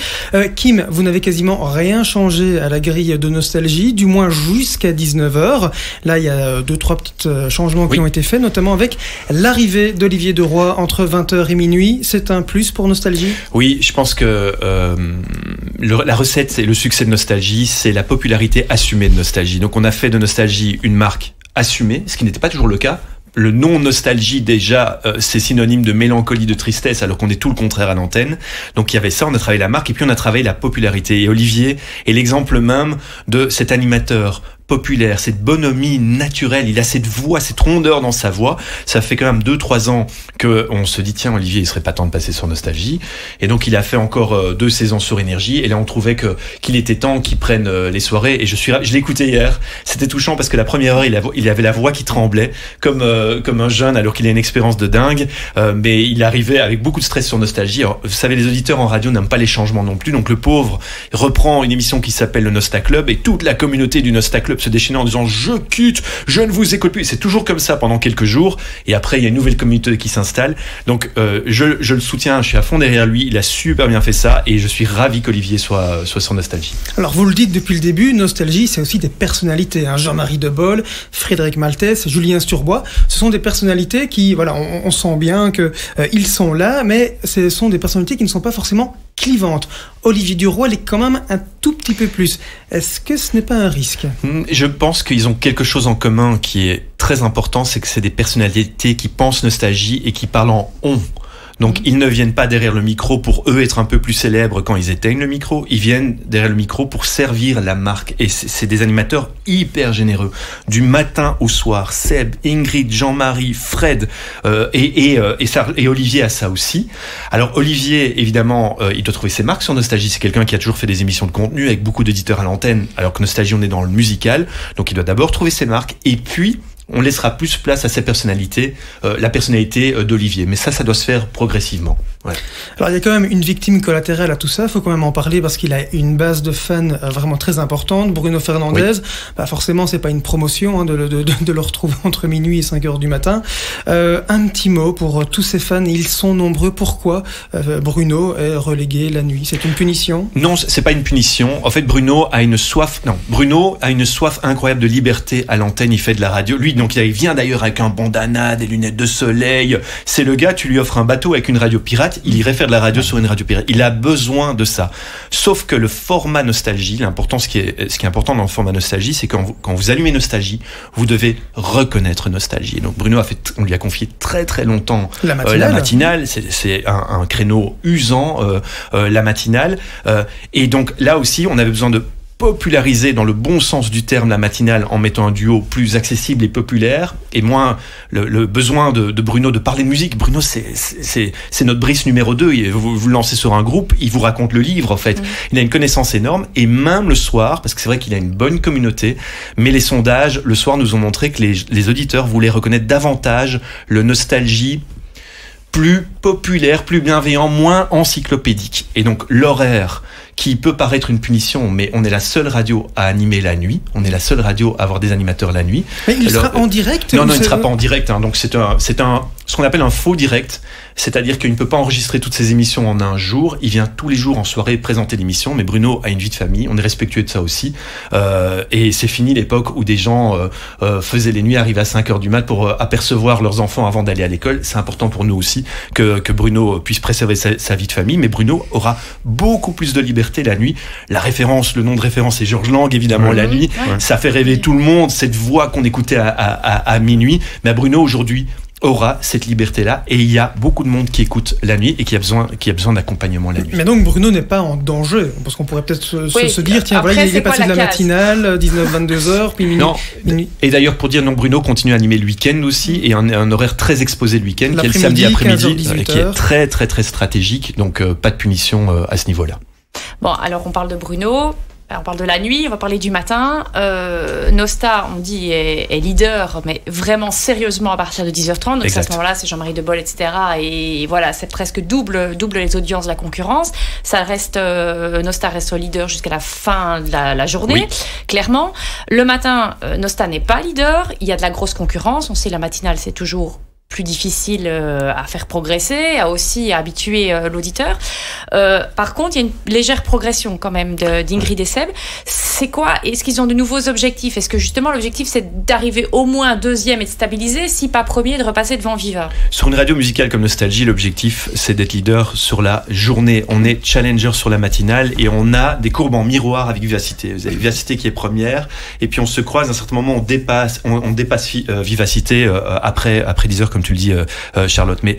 Kim, vous n'avez quasiment rien changé à la grille de Nostalgie, du moins jusqu'à 19h. Là, il y a 2-3 petits changements qui ont été faits, notamment avec l'arrivée d'Olivier Deroy entre 20h et minuit. C'est un plus pour Nostalgie? Oui, je pense que la recette, c'est le succès de Nostalgie, c'est la popularité assumée de Nostalgie. Donc on a fait de Nostalgie une marque assumée, ce qui n'était pas toujours le cas. le nom nostalgie déjà, c'est synonyme de mélancolie, de tristesse, alors qu'on est tout le contraire à l'antenne. Donc il y avait ça, on a travaillé la marque et puis on a travaillé la popularité. Et Olivier est l'exemple même de cet animateur populaire, cette bonhomie naturelle, il a cette voix, cette rondeur dans sa voix. Ça fait quand même 2-3 ans qu'on se dit, tiens, Olivier, il serait pas temps de passer sur Nostalgie. Et donc, il a fait encore 2 saisons sur Énergie. Et là, on trouvait qu'il était temps qu'il prenne les soirées. Et je l'ai écouté hier. C'était touchant parce que la première heure, il avait la voix qui tremblait, comme un jeune, alors qu'il a une expérience de dingue. Mais il arrivait avec beaucoup de stress sur Nostalgie. Alors, vous savez, les auditeurs en radio n'aiment pas les changements non plus. Donc, le pauvre reprend une émission qui s'appelle le Nosta Club et toute la communauté du Nosta Club se déchaîner en disant je quitte, je ne vous écoute plus. C'est toujours comme ça pendant quelques jours et après il y a une nouvelle communauté qui s'installe. Donc je le soutiens, je suis à fond derrière lui, il a super bien fait ça et je suis ravi qu'Olivier soit sur Nostalgie. Alors vous le dites depuis le début, Nostalgie c'est aussi des personnalités, hein. Jean-Marie Debol, Frédéric Maltès, Julien Sturbois, ce sont des personnalités qui, voilà, on sent bien que ils sont là, mais ce sont des personnalités qui ne sont pas forcément clivante. Olivier Duroy l'est quand même un tout petit peu plus. Est-ce que ce n'est pas un risque ? Je pense qu'ils ont quelque chose en commun qui est très important, c'est que c'est des personnalités qui pensent nostalgie et qui parlent en on. Donc ils ne viennent pas derrière le micro pour eux être un peu plus célèbres quand ils éteignent le micro, ils viennent derrière le micro pour servir la marque et c'est des animateurs hyper généreux. Du matin au soir, Seb, Ingrid, Jean-Marie, Fred et Olivier a ça aussi. Alors Olivier, évidemment, il doit trouver ses marques sur Nostalgie, c'est quelqu'un qui a toujours fait des émissions de contenu avec beaucoup d'éditeurs à l'antenne, alors que Nostalgie on est dans le musical, donc il doit d'abord trouver ses marques et puis on laissera plus place à ses personnalités, la personnalité d'Olivier. Mais ça doit se faire progressivement. Ouais. Alors il y a quand même une victime collatérale à tout ça, il faut quand même en parler parce qu'il a une base de fans vraiment très importante. Bruno Fernandez, oui. Forcément c'est pas une promotion de le retrouver entre minuit et 5h du matin. Un petit mot pour tous ces fans, ils sont nombreux. Pourquoi Bruno est relégué la nuit ? C'est une punition ? Non, c'est pas une punition. En fait, Bruno a une soif incroyable de liberté à l'antenne, il fait de la radio. Lui, donc il vient d'ailleurs avec un bandana, des lunettes de soleil. C'est le gars, tu lui offres un bateau avec une radio pirate, il irait faire de la radio sur une radio pirate. Il a besoin de ça. Sauf que le format Nostalgie, ce qui est important dans le format Nostalgie, c'est quand vous allumez Nostalgie, vous devez reconnaître Nostalgie. Et donc Bruno on lui a confié très très longtemps la matinale. C'est un créneau usant, la matinale. Et donc là aussi, on avait besoin de populariser dans le bon sens du terme la matinale en mettant un duo plus accessible et populaire et moins le besoin de Bruno de parler de musique. Bruno, c'est notre Brice numéro 2. Vous le lancez sur un groupe, il vous raconte le livre en fait. Il a une connaissance énorme et même le soir, parce que c'est vrai qu'il a une bonne communauté, mais les sondages le soir nous ont montré que les auditeurs voulaient reconnaître davantage le Nostalgie plus populaire, plus bienveillant, moins encyclopédique. Et donc l'horaire qui peut paraître une punition, mais on est la seule radio à animer la nuit. On est la seule radio à avoir des animateurs la nuit. Mais il sera en direct ? Non, il ne sera pas en direct. Donc c'est ce qu'on appelle un faux direct. C'est-à-dire qu'il ne peut pas enregistrer toutes ses émissions en un jour. Il vient tous les jours en soirée présenter l'émission. Mais Bruno a une vie de famille. On est respectueux de ça aussi. Et c'est fini l'époque où des gens faisaient les nuits, arrivaient à 5h du mat pour apercevoir leurs enfants avant d'aller à l'école. C'est important pour nous aussi que Bruno puisse préserver sa vie de famille. Mais Bruno aura beaucoup plus de liberté la nuit. Le nom de référence c'est Georges Lang, évidemment, la nuit. Ouais. Ça fait rêver tout le monde, cette voix qu'on écoutait à minuit. Mais Bruno, aujourd'hui, aura cette liberté-là et il y a beaucoup de monde qui écoute la nuit et qui a besoin d'accompagnement la nuit. Mais donc Bruno n'est pas en danger, parce qu'on pourrait peut-être se dire, tiens, après, voilà, il est passé de la matinale, 19-22h, puis minuit. Non. Et d'ailleurs, pour dire, non, Bruno continue à animer le week-end aussi, et un horaire très exposé le week-end, qui est le samedi après-midi, qui est très, très, très stratégique, donc pas de punition à ce niveau-là. Bon, alors on parle de Bruno. On parle de la nuit, on va parler du matin. Nosta, on dit, est leader, mais vraiment sérieusement à partir de 10h30. Donc à ce moment-là, c'est Jean-Marie Debol, etc. Et voilà, c'est presque double les audiences de la concurrence. Nosta reste leader jusqu'à la fin de la journée, clairement. Le matin, Nosta n'est pas leader. Il y a de la grosse concurrence. On sait, la matinale, c'est toujours plus difficile à faire progresser, à aussi habituer l'auditeur. Par contre, il y a une légère progression quand même d'Ingrid et Seb. C'est quoi? Est-ce qu'ils ont de nouveaux objectifs? Est-ce que justement l'objectif c'est d'arriver au moins deuxième et de stabiliser, si pas premier, de repasser devant Viva? Sur une radio musicale comme Nostalgie, l'objectif c'est d'être leader sur la journée. On est challenger sur la matinale et on a des courbes en miroir avec Vivacité. Vous avez Vivacité qui est première et puis on se croise à un certain moment, on dépasse Vivacité après 10 heures comme tu le dis Charlotte. Mais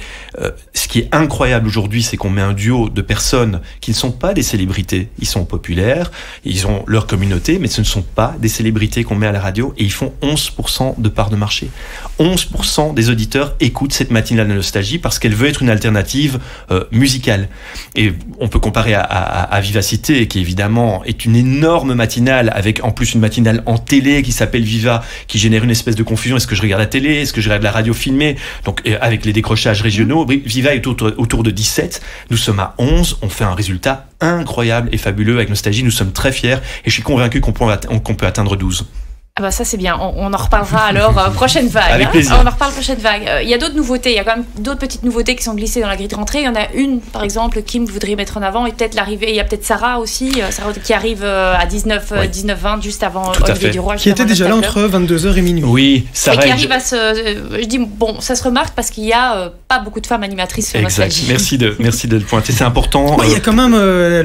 ce qui est incroyable aujourd'hui, c'est qu'on met un duo de personnes qui ne sont pas des célébrités. Ils sont populaires, ils ont leur communauté, mais ce ne sont pas des célébrités qu'on met à la radio et ils font 11% de part de marché. 11% des auditeurs écoutent cette matinale de Nostalgie parce qu'elle veut être une alternative musicale. Et on peut comparer à Vivacité, qui évidemment est une énorme matinale avec en plus une matinale en télé qui s'appelle Viva, qui génère une espèce de confusion. Est-ce que je regarde la télé? Est-ce que je regarde la radio filmée? Donc avec les décrochages régionaux, Viva est autour de 17. Nous sommes à 11. On fait un résultat incroyable et fabuleux avec Nostalgie. Nous sommes très fiers et je suis convaincu qu'on peut atteindre 12. Ah bah ça c'est bien, on en reparlera alors prochaine vague. Avec plaisir. On en reparle prochaine vague. Il y a d'autres nouveautés, il y a quand même d'autres petites nouveautés qui sont glissées dans la grille de rentrée. Il y en a une par exemple, Kim voudrait mettre en avant et peut-être l'arrivée, il y a peut-être Sarah aussi, Sarah qui arrive à 19-20 juste avant Olivier Duroy. Qui était déjà là entre 22h et minuit. Oui, Sarah. Et qui arrive à je dis bon, ça se remarque parce qu'il y a pas beaucoup de femmes animatrices sur Nostalgie. Merci de le pointer, c'est important. Il y a quand même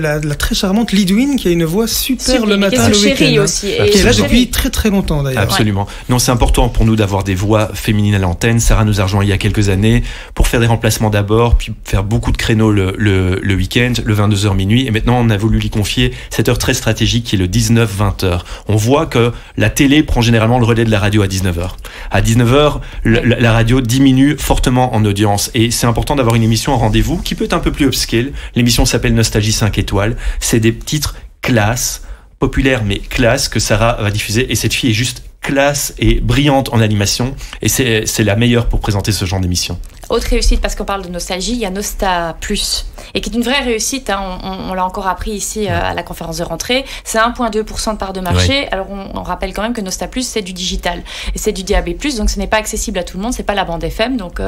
la très charmante Lidwin qui a une voix super le matin, le week-end. Aussi. Qui est là depuis très très longtemps d'ailleurs. Absolument. Non, c'est important pour nous d'avoir des voix féminines à l'antenne. Sarah nous a rejoint il y a quelques années pour faire des remplacements d'abord, puis faire beaucoup de créneaux le week-end, le 22h minuit. Et maintenant, on a voulu lui confier cette heure très stratégique qui est le 19-20h. On voit que la télé prend généralement le relais de la radio à 19h. À 19h, la radio diminue fortement en audience. Et c'est important d'avoir une émission en rendez-vous qui peut être un peu plus upscale. L'émission s'appelle Nostalgie 5 étoiles. C'est des titres classe, populaires mais classe que Sarah va diffuser. Et cette fille est juste classe et brillante en animation et c'est la meilleure pour présenter ce genre d'émission. Autre réussite, parce qu'on parle de Nostalgie, il y a Nosta Plus, et qui est une vraie réussite, hein, on l'a encore appris ici à la conférence de rentrée, c'est 1,2% de part de marché. Ouais. Alors on rappelle quand même que Nosta Plus c'est du digital, et c'est du DAB+, donc ce n'est pas accessible à tout le monde, c'est pas la bande FM, donc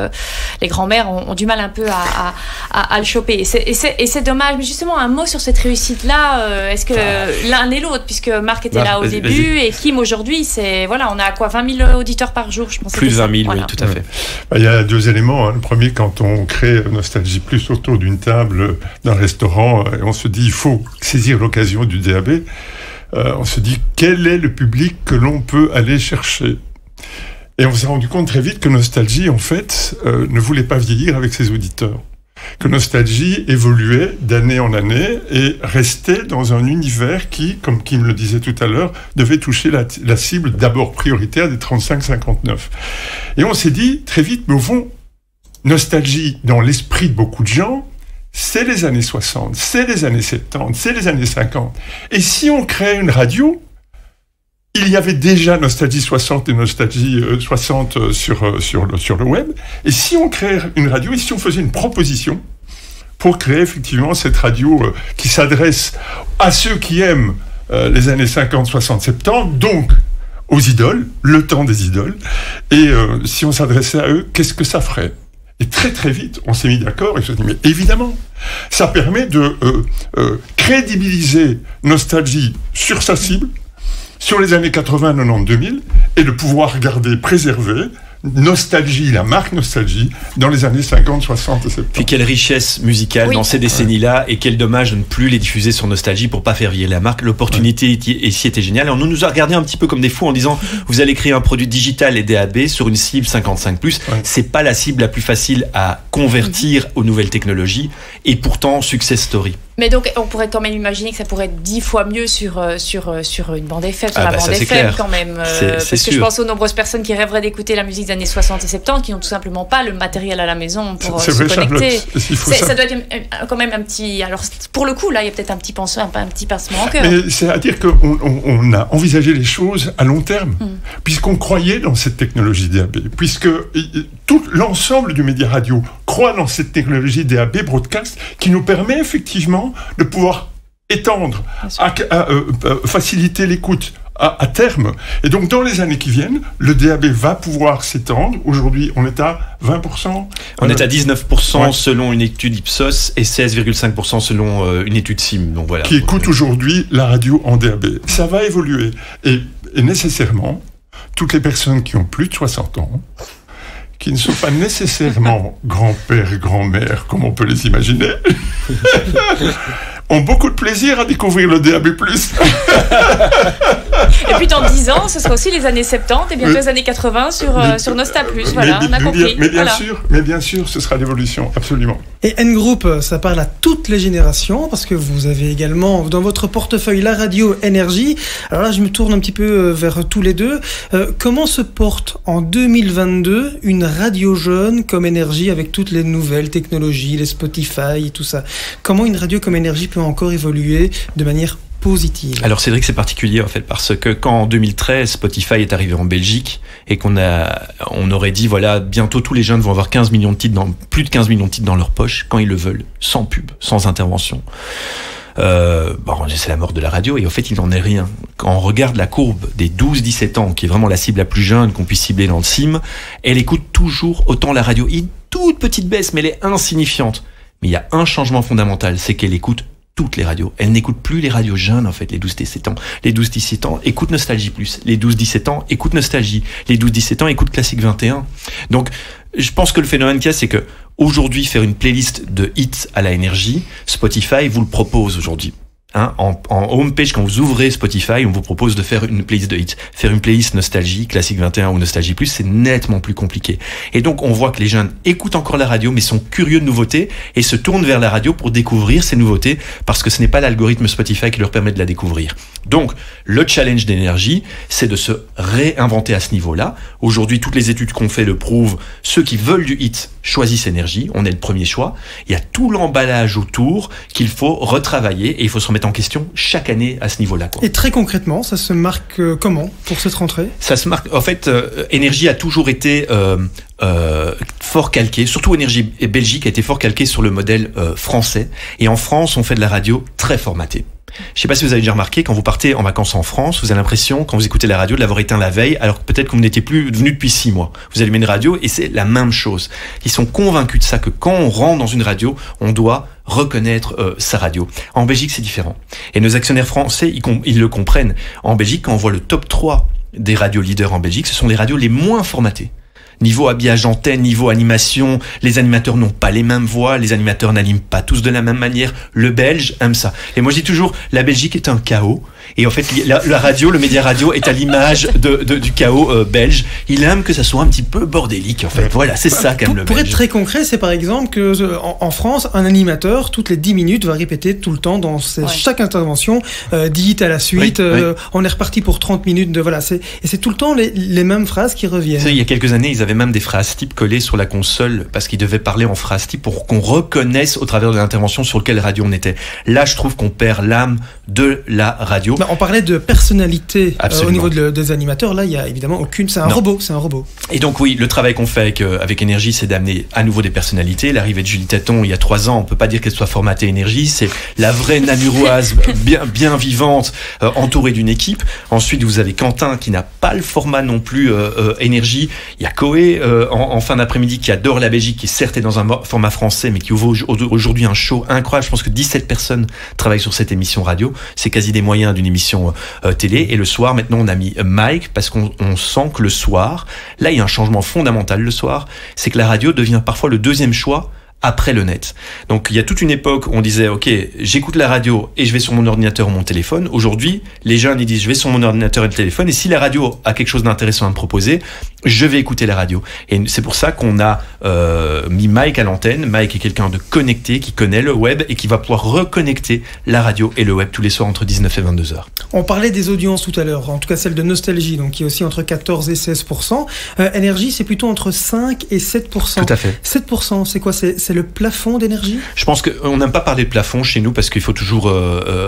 les grands-mères ont du mal un peu à le choper, et c'est dommage. Mais justement, un mot sur cette réussite-là, est-ce que l'un et l'autre, puisque Marc était là au début, et Kim aujourd'hui, voilà, on a quoi, 20 000 auditeurs par jour, je pense. Plus 20 000, voilà. Oui, tout à fait. Il y a deux éléments. Le premier, quand on crée Nostalgie Plus autour d'une table d'un restaurant, on se dit il faut saisir l'occasion du DAB. On se dit quel est le public que l'on peut aller chercher. Et on s'est rendu compte très vite que Nostalgie, en fait, ne voulait pas vieillir avec ses auditeurs. Que Nostalgie évoluait d'année en année et restait dans un univers qui, comme Kim le disait tout à l'heure, devait toucher la cible d'abord prioritaire des 35-59. Et on s'est dit très vite, mais au fond, Nostalgie, dans l'esprit de beaucoup de gens, c'est les années 60, c'est les années 70, c'est les années 50. Et si on crée une radio, il y avait déjà Nostalgie 60 et Nostalgie 60 sur le web. Et si on crée une radio, et si on faisait une proposition pour créer effectivement cette radio qui s'adresse à ceux qui aiment les années 50, 60, 70, donc aux idoles, le temps des idoles, et si on s'adressait à eux, qu'est-ce que ça ferait ? Et très très vite, on s'est mis d'accord et je me suis dit, mais évidemment, ça permet de crédibiliser Nostalgie sur sa cible, sur les années 80, 90, 2000, et de pouvoir garder, préserver Nostalgie, la marque Nostalgie, dans les années 50, 60 et 70. Puis quelle richesse musicale dans ces décennies-là, et quel dommage de ne plus les diffuser sur Nostalgie pour pas faire vieillir la marque. L'opportunité ici était géniale. Alors, on nous a regardé un petit peu comme des fous en disant, vous allez créer un produit digital et DAB sur une cible 55+. C'est pas la cible la plus facile à convertir aux nouvelles technologies, et pourtant, success story. Mais donc, on pourrait quand même imaginer que ça pourrait être 10 fois mieux sur une bande FM, sur la bande FM clair. Quand même. Parce que je pense aux nombreuses personnes qui rêveraient d'écouter la musique des années 60 et 70, qui n'ont tout simplement pas le matériel à la maison pour se connecter. Ça doit être quand même un petit... Alors, pour le coup, là, il y a peut-être un petit pincement au cœur. Mais c'est-à-dire qu'on a envisagé les choses à long terme, puisqu'on croyait dans cette technologie DAB, puisque tout l'ensemble du média radio croit dans cette technologie DAB broadcast qui nous permet effectivement de pouvoir étendre, faciliter l'écoute à terme. Et donc, dans les années qui viennent, le DAB va pouvoir s'étendre. Aujourd'hui, on est à 20%. On est à 19% selon une étude Ipsos et 16,5% selon une étude SIM. Donc voilà. Qui écoute aujourd'hui la radio en DAB. Ça va évoluer. Et nécessairement, toutes les personnes qui ont plus de 60 ans, qui ne sont pas nécessairement grands-pères et grand-mères, comme on peut les imaginer, ont beaucoup de plaisir à découvrir le DAB+. Et puis dans 10 ans, ce sera aussi les années 70 et bientôt les années 80 sur Nostal+. Voilà, on a compris. Mais bien sûr, ce sera l'évolution, absolument. Et N-Group, ça parle à toutes les générations, parce que vous avez également dans votre portefeuille la radio énergie. Alors là, je me tourne un petit peu vers tous les deux. Comment se porte en 2022 une radio jeune comme énergie avec toutes les nouvelles technologies, les Spotify et tout ça? Comment une radio comme énergie peut encore évoluer de manière positive? Alors Cédric, c'est particulier en fait, parce que quand en 2013 Spotify est arrivé en Belgique et on aurait dit voilà, bientôt tous les jeunes vont avoir 15 millions de titres plus de 15 millions de titres dans leur poche quand ils le veulent, sans pub, sans intervention. C'est la mort de la radio, et au fait il n'en est rien. Quand on regarde la courbe des 12-17 ans, qui est vraiment la cible la plus jeune qu'on puisse cibler dans le SIM, elle écoute toujours autant la radio. Il y a une toute petite baisse, mais elle est insignifiante. Mais il y a un changement fondamental, c'est qu'elle écoute toutes les radios. Elle n'écoute plus les radios jeunes, en fait, les 12-17 ans. Les 12-17 ans écoutent Nostalgie+. Les 12-17 ans écoutent Nostalgie. Les 12-17 ans écoutent Classique 21. Donc, je pense que le phénomène qu'il y a, c'est que aujourd'hui, faire une playlist de hits à la énergie, Spotify vous le propose aujourd'hui. En homepage, quand vous ouvrez Spotify, on vous propose de faire une playlist de hits. Faire une playlist Nostalgie, Classique 21 ou Nostalgie+, c'est nettement plus compliqué. Et donc, on voit que les jeunes écoutent encore la radio, mais sont curieux de nouveautés et se tournent vers la radio pour découvrir ces nouveautés, parce que ce n'est pas l'algorithme Spotify qui leur permet de la découvrir. Donc, le challenge d'énergie, c'est de se réinventer à ce niveau-là. Aujourd'hui, toutes les études qu'on fait le prouvent. Ceux qui veulent du hit choisissent énergie. On est le premier choix. Il y a tout l'emballage autour qu'il faut retravailler, et il faut se remettre en question chaque année à ce niveau-là, quoi. Et très concrètement, ça se marque comment pour cette rentrée? Ça se marque, en fait, Énergie a toujours été fort calqué, surtout Énergie et Belgique a été fort calqué sur le modèle français. Et en France, on fait de la radio très formatée. Je sais pas si vous avez déjà remarqué, quand vous partez en vacances en France, vous avez l'impression, quand vous écoutez la radio, de l'avoir éteint la veille, alors que peut-être que vous n'étiez plus venu depuis 6 mois. Vous allumez une radio et c'est la même chose. Ils sont convaincus de ça, que quand on rentre dans une radio, on doit reconnaître sa radio. En Belgique, c'est différent. Et nos actionnaires français, ils le comprennent. En Belgique, quand on voit le top 3 des radios leaders en Belgique, ce sont les radios les moins formatées. Niveau habillage antenne, niveau animation, les animateurs n'ont pas les mêmes voix, les animateurs n'animent pas tous de la même manière. Le Belge aime ça. Et moi je dis toujours, la Belgique est un chaos. Et en fait, la radio, le média radio est à l'image du chaos belge. Il aime que ça soit un petit peu bordélique, en fait. Voilà, c'est ça qu'aime le Belge. Pour être très concret, c'est par exemple que en France, un animateur, toutes les 10 minutes, va répéter tout le temps dans chaque intervention, 10 hits à la suite, on est reparti pour 30 minutes de, voilà, et c'est tout le temps les mêmes phrases qui reviennent. Il y a quelques années, ils avaient même des phrases types collées sur la console parce qu'ils devaient parler en phrases types pour qu'on reconnaisse au travers de l'intervention sur quelle radio on était. Là, je trouve qu'on perd l'âme de la radio. On parlait de personnalité au niveau des animateurs. Là, il y a évidemment aucune. C'est un robot. Et donc oui, le travail qu'on fait avec Énergie, c'est d'amener à nouveau des personnalités. L'arrivée de Julie Taton il y a 3 ans, on peut pas dire qu'elle soit formatée Énergie. C'est la vraie namuroise, bien vivante, entourée d'une équipe. Ensuite, vous avez Quentin qui n'a pas le format non plus Énergie. Il y a Koé en fin d'après-midi qui adore la Belgique, qui certes est dans un format français, mais qui ouvre aujourd'hui un show incroyable. Je pense que 17 personnes travaillent sur cette émission radio. C'est quasi des moyens d'une émission télé. Et le soir, maintenant, on a mis Mike parce qu'on sent que le soir, là, il y a un changement fondamental le soir. C'est que la radio devient parfois le deuxième choix après le net. Donc, il y a toute une époque où on disait, OK, j'écoute la radio et je vais sur mon ordinateur ou mon téléphone. Aujourd'hui, les jeunes, ils disent, je vais sur mon ordinateur et le téléphone. Et si la radio a quelque chose d'intéressant à me proposer, je vais écouter la radio. Et c'est pour ça qu'on a mis Mike à l'antenne. Mike est quelqu'un de connecté, qui connaît le web et qui va pouvoir reconnecter la radio et le web tous les soirs entre 19 et 22 heures. On parlait des audiences tout à l'heure, en tout cas celle de Nostalgie, donc qui est aussi entre 14 et 16%. Énergie, c'est plutôt entre 5 et 7%. Tout à fait. 7%, c'est quoi? C'est le plafond d'énergie? Je pense qu'on n'aime pas parler de plafond chez nous parce qu'il faut toujours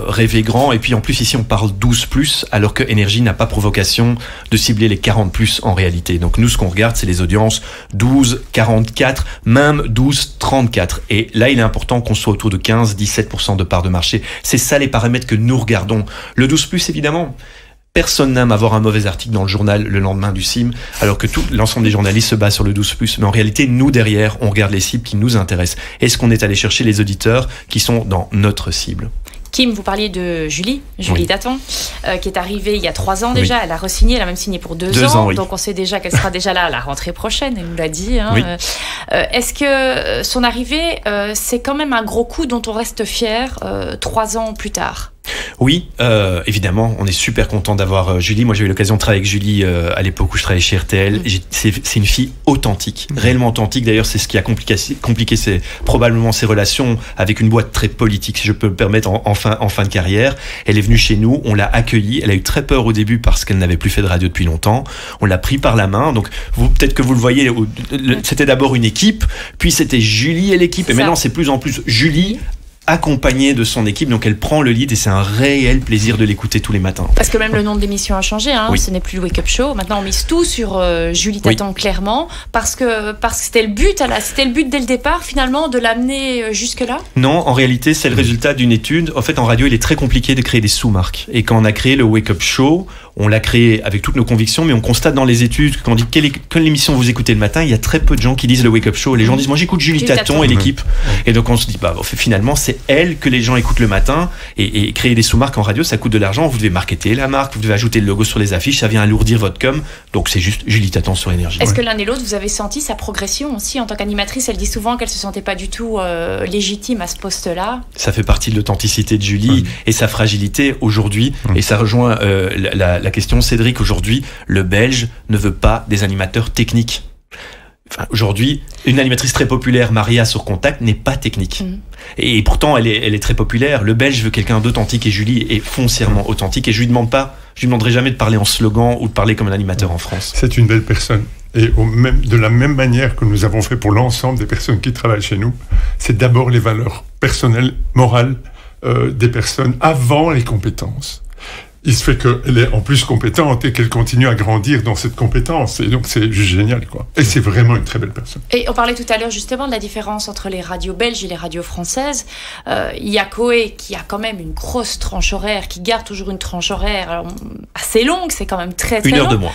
rêver grand. Et puis en plus, ici, on parle 12+, alors que Énergie n'a pas pour vocation de cibler les 40+ en réalité. Donc nous, ce qu'on regarde, c'est les audiences 12, 44, même 12, 34. Et là, il est important qu'on soit autour de 15, 17% de part de marché. C'est ça les paramètres que nous regardons. Le 12+, évidemment, Personne n'aime avoir un mauvais article dans le journal le lendemain du CIM, alors que l'ensemble des journalistes se basent sur le 12+. Mais en réalité, nous, derrière, on regarde les cibles qui nous intéressent. Est-ce qu'on est allé chercher les auditeurs qui sont dans notre cible ? Kim, vous parliez de Julie Daton, qui est arrivée il y a 3 ans déjà. Elle a re-signé, elle a même signé pour 2 ans. Oui. Donc on sait déjà qu'elle sera déjà là à la rentrée prochaine, elle nous l'a dit. Hein. Oui. Est-ce que son arrivée, c'est quand même un gros coup dont on reste fier 3 ans plus tard ? Oui, évidemment, on est super content d'avoir Julie. Moi, j'ai eu l'occasion de travailler avec Julie à l'époque où je travaillais chez RTL. C'est une fille authentique, réellement authentique. D'ailleurs, c'est ce qui a compliqué c'est probablement ses relations avec une boîte très politique, si je peux me permettre, en fin de carrière. Elle est venue chez nous, on l'a accueillie. Elle a eu très peur au début parce qu'elle n'avait plus fait de radio depuis longtemps. On l'a pris par la main. Donc, peut-être que vous le voyez, c'était d'abord une équipe, puis c'était Julie et l'équipe. Et maintenant, c'est plus en plus Julie accompagnée de son équipe, donc elle prend le lead et c'est un réel plaisir de l'écouter tous les matins. Parce que même le nom de l'émission a changé, hein. Ce n'est plus le Wake Up Show. Maintenant on mise tout sur Julie Daton, clairement, parce que c'était le but, dès le départ finalement de l'amener jusque-là. Non, en réalité c'est le résultat d'une étude. En fait, en radio il est très compliqué de créer des sous-marques, et quand on a créé le Wake Up Show, on l'a créé avec toutes nos convictions, mais on constate dans les études, quand on dit quelle émission vous écoutez le matin, il y a très peu de gens qui disent le Wake Up Show. Les gens disent moi j'écoute Julie Daton et l'équipe, et donc on se dit finalement c'est elle que les gens écoutent le matin, et créer des sous-marques en radio ça coûte de l'argent. Vous devez marketer la marque, vous devez ajouter le logo sur les affiches, ça vient alourdir votre com, donc c'est juste Julie Daton sur Énergie. Est-ce que l'un et l'autre vous avez senti sa progression aussi en tant qu'animatrice? Elle dit souvent qu'elle se sentait pas du tout légitime à ce poste-là. Ça fait partie de l'authenticité de Julie et sa fragilité aujourd'hui, et ça rejoint la question Cédric. Aujourd'hui, le Belge ne veut pas des animateurs techniques. Enfin, aujourd'hui, une animatrice très populaire, Maria sur Contact, n'est pas technique. Et pourtant, elle est très populaire. Le Belge veut quelqu'un d'authentique, et Julie est foncièrement authentique. Et je lui demanderai jamais de parler en slogan ou de parler comme un animateur en France. C'est une belle personne. Et de la même manière que nous avons fait pour l'ensemble des personnes qui travaillent chez nous, c'est d'abord les valeurs personnelles, morales des personnes avant les compétences. Il se fait qu'elle est en plus compétente et qu'elle continue à grandir dans cette compétence. Et donc, c'est juste génial, quoi. Et c'est vraiment une très belle personne. Et on parlait tout à l'heure, justement, de la différence entre les radios belges et les radios françaises. Il y a Koé qui a quand même une grosse tranche horaire, qui garde toujours une tranche horaire assez longue. C'est quand même très, très long. 1 heure de moins.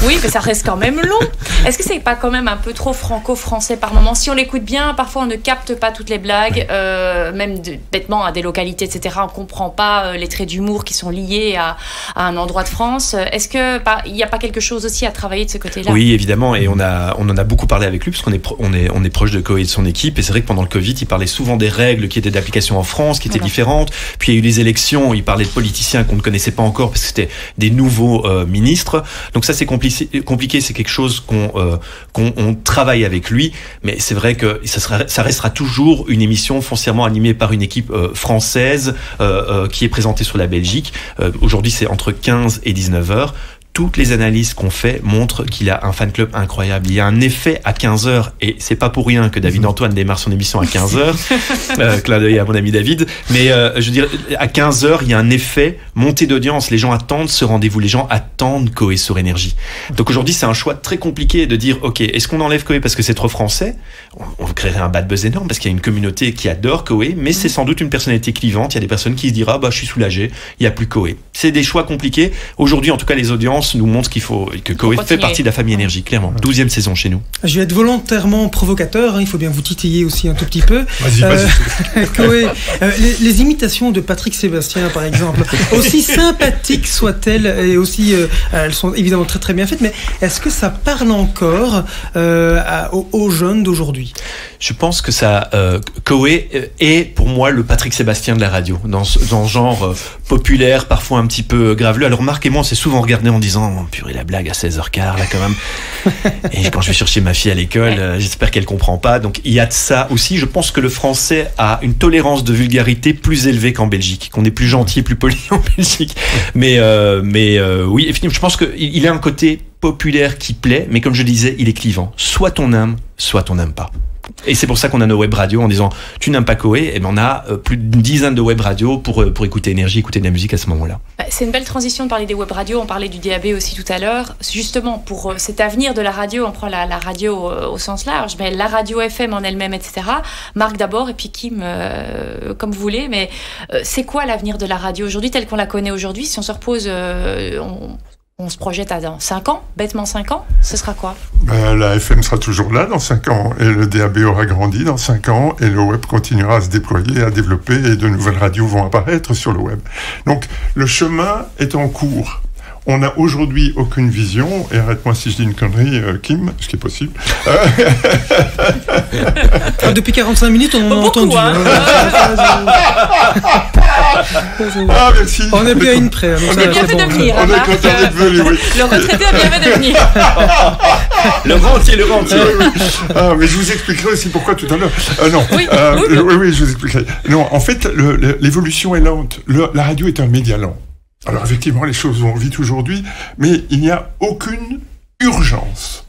Oui, mais ça reste quand même long. Est-ce que c'est pas quand même un peu trop franco-français par moment? Si on l'écoute bien, parfois on ne capte pas toutes les blagues, même bêtement à des localités, etc. On comprend pas les traits d'humour qui sont liés à un endroit de France. Est-ce qu'il n'y a pas quelque chose aussi à travailler de ce côté-là? Oui, évidemment, et on en a beaucoup parlé avec lui, parce qu'on est proche de Koé et de son équipe, et c'est vrai que pendant le Covid, il parlait souvent des règles qui étaient d'application en France, qui étaient différentes. Puis il y a eu les élections, il parlait de politiciens qu'on ne connaissait pas encore, parce que c'était des nouveaux ministres. Donc ça, c'est compliqué, c'est quelque chose qu'on travaille avec lui, mais c'est vrai que ça restera toujours une émission foncièrement animée par une équipe française qui est présentée sur la Belgique. Aujourd'hui, c'est entre 15 et 19 heures. Toutes les analyses qu'on fait montrent qu'il a un fan club incroyable. Il y a un effet à 15h, et c'est pas pour rien que David Antoine démarre son émission à 15h. Clin d'œil à mon ami David. Mais je veux dire, à 15h, il y a un effet montée d'audience. Les gens attendent ce rendez-vous. Les gens attendent Koé sur Énergie. Donc aujourd'hui, c'est un choix très compliqué de dire, ok, est-ce qu'on enlève Koé parce que c'est trop français? On créerait un bad buzz énorme parce qu'il y a une communauté qui adore Koé, mais c'est sans doute une personnalité clivante. Il y a des personnes qui se diront, je suis soulagé, il n'y a plus Koé. C'est des choix compliqués. Aujourd'hui, en tout cas, les audiences nous montre que Koé fait partie de la famille Énergie, clairement. 12e saison chez nous. Je vais être volontairement provocateur, il faut bien vous titiller aussi un tout petit peu. Vas-y. Koé, les imitations de Patrick Sébastien, par exemple, aussi sympathiques soient-elles, et aussi, elles sont évidemment très très bien faites, mais est-ce que ça parle encore aux jeunes d'aujourd'hui? Je pense que Koé est pour moi le Patrick Sébastien de la radio, dans ce genre populaire, parfois un petit peu graveleux. Alors Marc et moi, on s'est souvent regardé en disant purée, la blague à 16h15 là quand même. Et quand je vais chercher ma fille à l'école, j'espère qu'elle comprend pas. Donc il y a de ça aussi. Je pense que le français a une tolérance de vulgarité plus élevée qu'en Belgique, qu'on est plus gentil et plus poli en Belgique. Mais oui, je pense qu'il a un côté populaire qui plaît, mais comme je disais, il est clivant. Soit on aime, soit on n'aime pas. Et c'est pour ça qu'on a nos web radios en disant tu n'aimes pas Koé, et ben on a plus d'une dizaine de web radios pour écouter énergie, écouter de la musique à ce moment-là. C'est une belle transition de parler des web radios. On parlait du DAB aussi tout à l'heure. Justement, pour cet avenir de la radio, on prend la radio au sens large, mais la radio FM en elle-même, etc. Marc d'abord et puis Kim, comme vous voulez. Mais c'est quoi l'avenir de la radio aujourd'hui, telle qu'on la connaît aujourd'hui? Si on se repose, on se projette à dans 5 ans, bêtement 5 ans, ce sera quoi? La FM sera toujours là dans 5 ans, et le DAB aura grandi dans 5 ans, et le web continuera à se déployer, à développer, et de nouvelles radios vont apparaître sur le web. Donc le chemin est en cours. On n'a aujourd'hui aucune vision, et arrête-moi si je dis une connerie, Kim, ce qui est possible. Depuis 45 minutes, on en a entendu. Hein. Ah, merci. On est bien à une près. On est bien fait de venir. On est content d'être venu, oui. Le retraité a bien fait de venir. Le rentier. Ah, mais je vous expliquerai aussi pourquoi tout à l'heure. Non. Oui, oui, je vous expliquerai. Non, en fait, l'évolution est lente. La radio est un média lent. Alors effectivement, les choses vont vite aujourd'hui, mais il n'y a aucune urgence.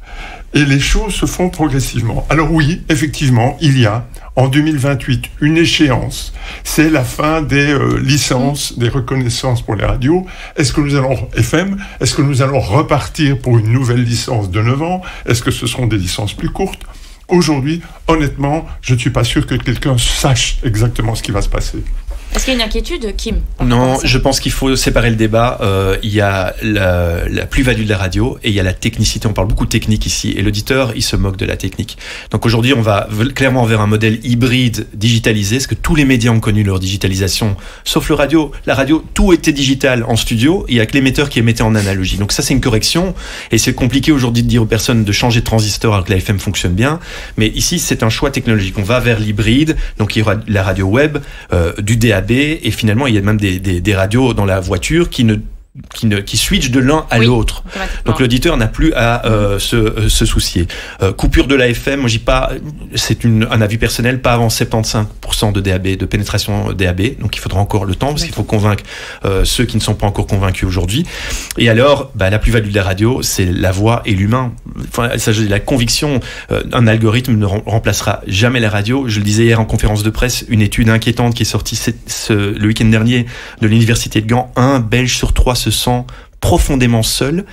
Et les choses se font progressivement. Alors oui, effectivement, il y a en 2028 une échéance. C'est la fin des licences, des reconnaissances pour les radios. Est-ce que nous allons FM? Est-ce que nous allons repartir pour une nouvelle licence de 9 ans? Est-ce que ce seront des licences plus courtes? Aujourd'hui, honnêtement, je ne suis pas sûr que quelqu'un sache exactement ce qui va se passer. Est-ce qu'il y a une inquiétude, Kim? Non, je pense qu'il faut séparer le débat. Il y a la plus-value de la radio et il y a la technicité. On parle beaucoup de technique ici et l'auditeur, il se moque de la technique. Donc aujourd'hui, on va clairement vers un modèle hybride digitalisé, parce que tous les médias ont connu leur digitalisation, sauf le radio. La radio, tout était digital en studio, il y a que l'émetteur qui émettait en analogie. Donc ça, c'est une correction et c'est compliqué aujourd'hui de dire aux personnes de changer de transistor alors que la FM fonctionne bien. Mais ici, c'est un choix technologique. On va vers l'hybride, donc il y aura la radio web, du DAB, et finalement il y a même des radios dans la voiture qui switchent de l'un à l'autre. Donc l'auditeur n'a plus à se soucier. Coupure de la FM, moi j'y pas, c'est un avis personnel, pas avant 75% de DAB, de pénétration DAB. Donc il faudra encore le temps parce qu'il faut convaincre ceux qui ne sont pas encore convaincus aujourd'hui. Et alors, la plus-value de la radio, c'est la voix et l'humain. Enfin, il s'agit de la conviction. Un algorithme ne remplacera jamais la radio. Je le disais hier en conférence de presse, une étude inquiétante qui est sortie le week-end dernier de l'université de Gand. 1 Belge sur 3 se sent profondément seul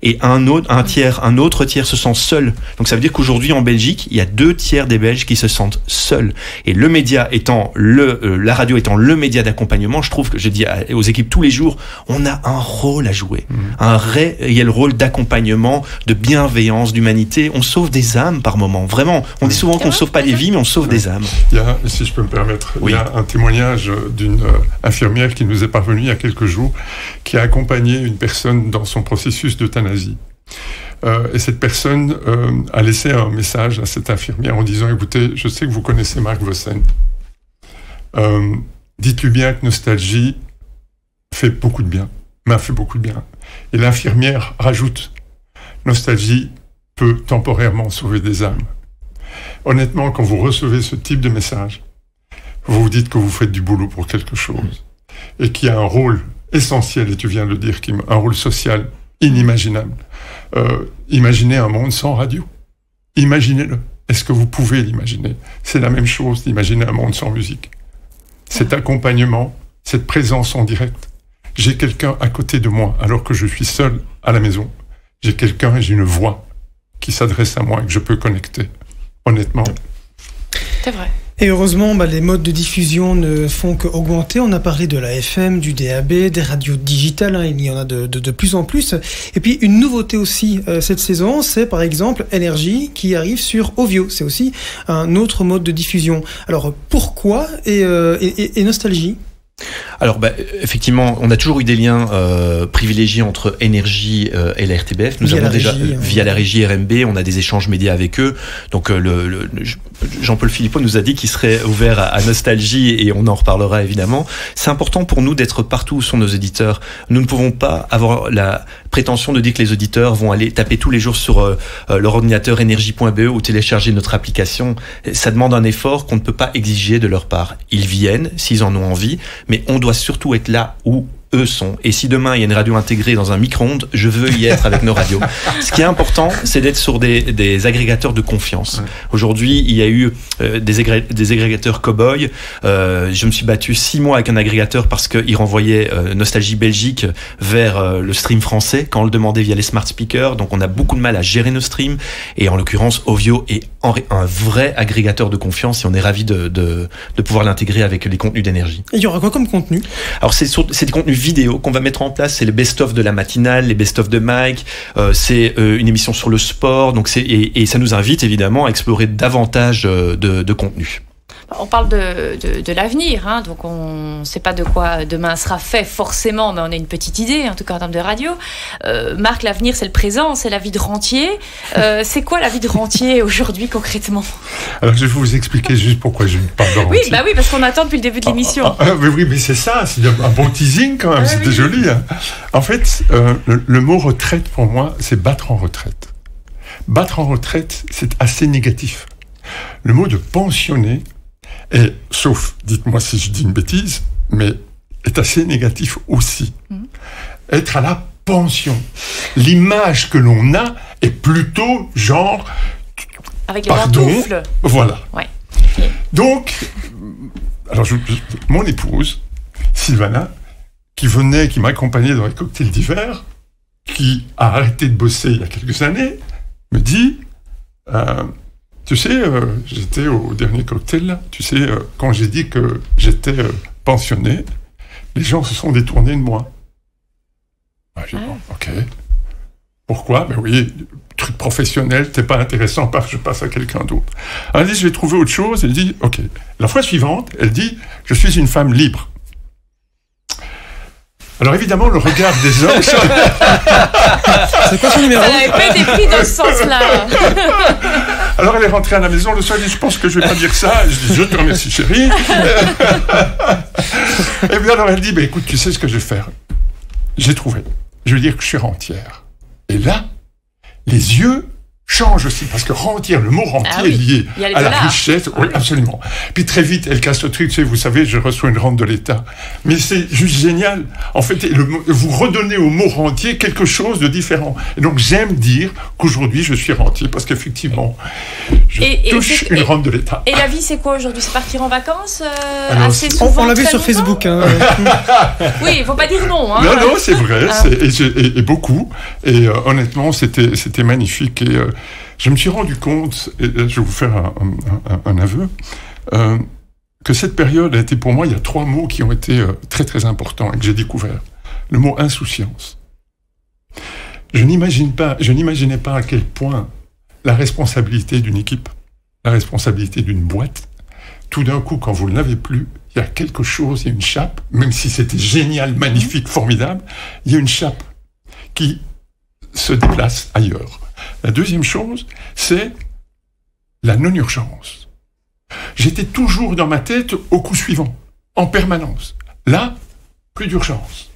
et un autre tiers se sent seul. Donc ça veut dire qu'aujourd'hui en Belgique, il y a 2 tiers des Belges qui se sentent seuls. Et le média étant la radio étant le média d'accompagnement, je trouve que je dis aux équipes tous les jours, on a un rôle à jouer, un réel rôle d'accompagnement, de bienveillance, d'humanité. On sauve des âmes par moment, vraiment. On dit souvent qu'on ne sauve pas des vies, mais on sauve des âmes. Il y a, si je peux me permettre, il y a un témoignage d'une infirmière qui nous est parvenue il y a quelques jours, qui a accompagné une personne dans son processus d'euthanasie. Et cette personne a laissé un message à cette infirmière en disant « Écoutez, je sais que vous connaissez Marc Vossen. Dites-lui bien que Nostalgie fait beaucoup de bien, m'a fait beaucoup de bien. » Et l'infirmière rajoute « Nostalgie peut temporairement sauver des âmes. » Honnêtement, quand vous recevez ce type de message, vous vous dites que vous faites du boulot pour quelque chose et qu'il y a un rôle essentiel, et tu viens de le dire, Kim, un rôle social inimaginable. Imaginez un monde sans radio. Imaginez-le. Est-ce que vous pouvez l'imaginer? C'est la même chose d'imaginer un monde sans musique. Cet accompagnement, cette présence en direct. J'ai quelqu'un à côté de moi alors que je suis seul à la maison. J'ai quelqu'un et j'ai une voix qui s'adresse à moi et que je peux connecter. Honnêtement. C'est vrai. Et heureusement, les modes de diffusion ne font qu'augmenter. On a parlé de la FM, du DAB, des radios digitales, il y en a de plus en plus. Et puis une nouveauté aussi cette saison, c'est par exemple Énergie qui arrive sur Ovio. C'est aussi un autre mode de diffusion. Alors pourquoi et Nostalgie? Alors effectivement, on a toujours eu des liens privilégiés entre Énergie et la RTBF. Nous avons déjà via la régie RMB, on a des échanges médias avec eux. Donc Jean-Paul Philippot nous a dit qu'il serait ouvert à Nostalgie et on en reparlera évidemment. C'est important pour nous d'être partout où sont nos éditeurs. Nous ne pouvons pas avoir la prétention de dire que les auditeurs vont aller taper tous les jours sur leur ordinateur énergie.be ou télécharger notre application. Ça demande un effort qu'on ne peut pas exiger de leur part. Ils viennent s'ils en ont envie, mais on doit surtout être là où eux sont. Et si demain il y a une radio intégrée dans un micro-ondes, je veux y être avec nos radios. Ce qui est important, c'est d'être sur des agrégateurs de confiance. Aujourd'hui, il y a eu des agrégateurs cow-boy. Je me suis battu 6 mois avec un agrégateur parce qu'il renvoyait Nostalgie Belgique vers le stream français quand on le demandait via les smart speakers. Donc on a beaucoup de mal à gérer nos streams. Et en l'occurrence, Ovio est un vrai agrégateur de confiance et on est ravis de pouvoir l'intégrer avec les contenus d'énergie. Et il y aura quoi comme contenu? Alors c'est des contenus vidéo qu'on va mettre en place. C'est les best-of de la matinale, les best-of de Mike. C'est une émission sur le sport. Donc et ça nous invite évidemment à explorer davantage de contenus. On parle de l'avenir, hein, donc on ne sait pas de quoi demain sera fait forcément, mais on a une petite idée, en tout cas en termes de radio. Marc, l'avenir c'est le présent, c'est la vie de rentier. C'est quoi la vie de rentier aujourd'hui concrètement? Alors je vais vous expliquer juste pourquoi je parle de rentier. Oui, parce qu'on attend depuis le début de l'émission. Mais c'est ça, c'est un bon teasing quand même, c'était joli. Hein. En fait, le mot retraite pour moi, c'est battre en retraite. Battre en retraite, c'est assez négatif. Le mot de pensionner, sauf, dites-moi si je dis une bêtise, mais est assez négatif aussi. Être à la pension. L'image que l'on a est plutôt genre... Avec les pantoufles. Voilà. Ouais. Donc, alors mon épouse, Sylvana, qui m'accompagnait dans les cocktails d'hiver, qui a arrêté de bosser il y a quelques années, me dit... tu sais, j'étais au dernier cocktail, là, tu sais, quand j'ai dit que j'étais pensionné, les gens se sont détournés de moi. J'ai dit, bon, ok. Pourquoi? Ben oui, truc professionnel, t'es pas intéressant, je passe à quelqu'un d'autre. Elle dit, je vais trouver autre chose, elle dit, ok. La fois suivante, elle dit, je suis une femme libre. Alors évidemment, le regard des hommes... C'est quoi son numéro? Ça n'avait pas été pris dans ce sens-là. Alors elle est rentrée à la maison, le soir, elle dit, je pense que je vais pas dire ça. Je dis, je te remercie chérie. Et puis alors elle dit, écoute, tu sais ce que je vais faire? J'ai trouvé. Je veux dire que je suis rentière. Et là, les yeux changent aussi, parce que rentière, le mot rentier est lié à la richesse. Oui, absolument. Puis très vite, elle casse le truc, tu sais, vous savez, je reçois une rente de l'État. Mais c'est juste génial. En fait, vous redonnez au mot rentier quelque chose de différent. Et donc, j'aime dire qu'aujourd'hui, je suis rentier, parce qu'effectivement, je touche une rente de l'État. Et la vie, c'est quoi aujourd'hui? C'est partir en vacances assez souvent? On l'a vu sur Facebook. Hein. Oui, il ne faut pas dire non. Hein. Non, c'est vrai, et beaucoup. Et honnêtement, c'était magnifique. Et je me suis rendu compte, et je vais vous faire un aveu, que cette période a été pour moi, il y a 3 mots qui ont été très très importants et que j'ai découvert. Le mot insouciance. Je n'imaginais pas à quel point la responsabilité d'une équipe, la responsabilité d'une boîte, tout d'un coup, quand vous ne l'avez plus, il y a quelque chose, il y a une chape, même si c'était génial, magnifique, formidable, il y a une chape qui se déplace ailleurs. La deuxième chose, c'est la non-urgence. J'étais toujours dans ma tête au coup suivant, en permanence. Là, plus d'urgence.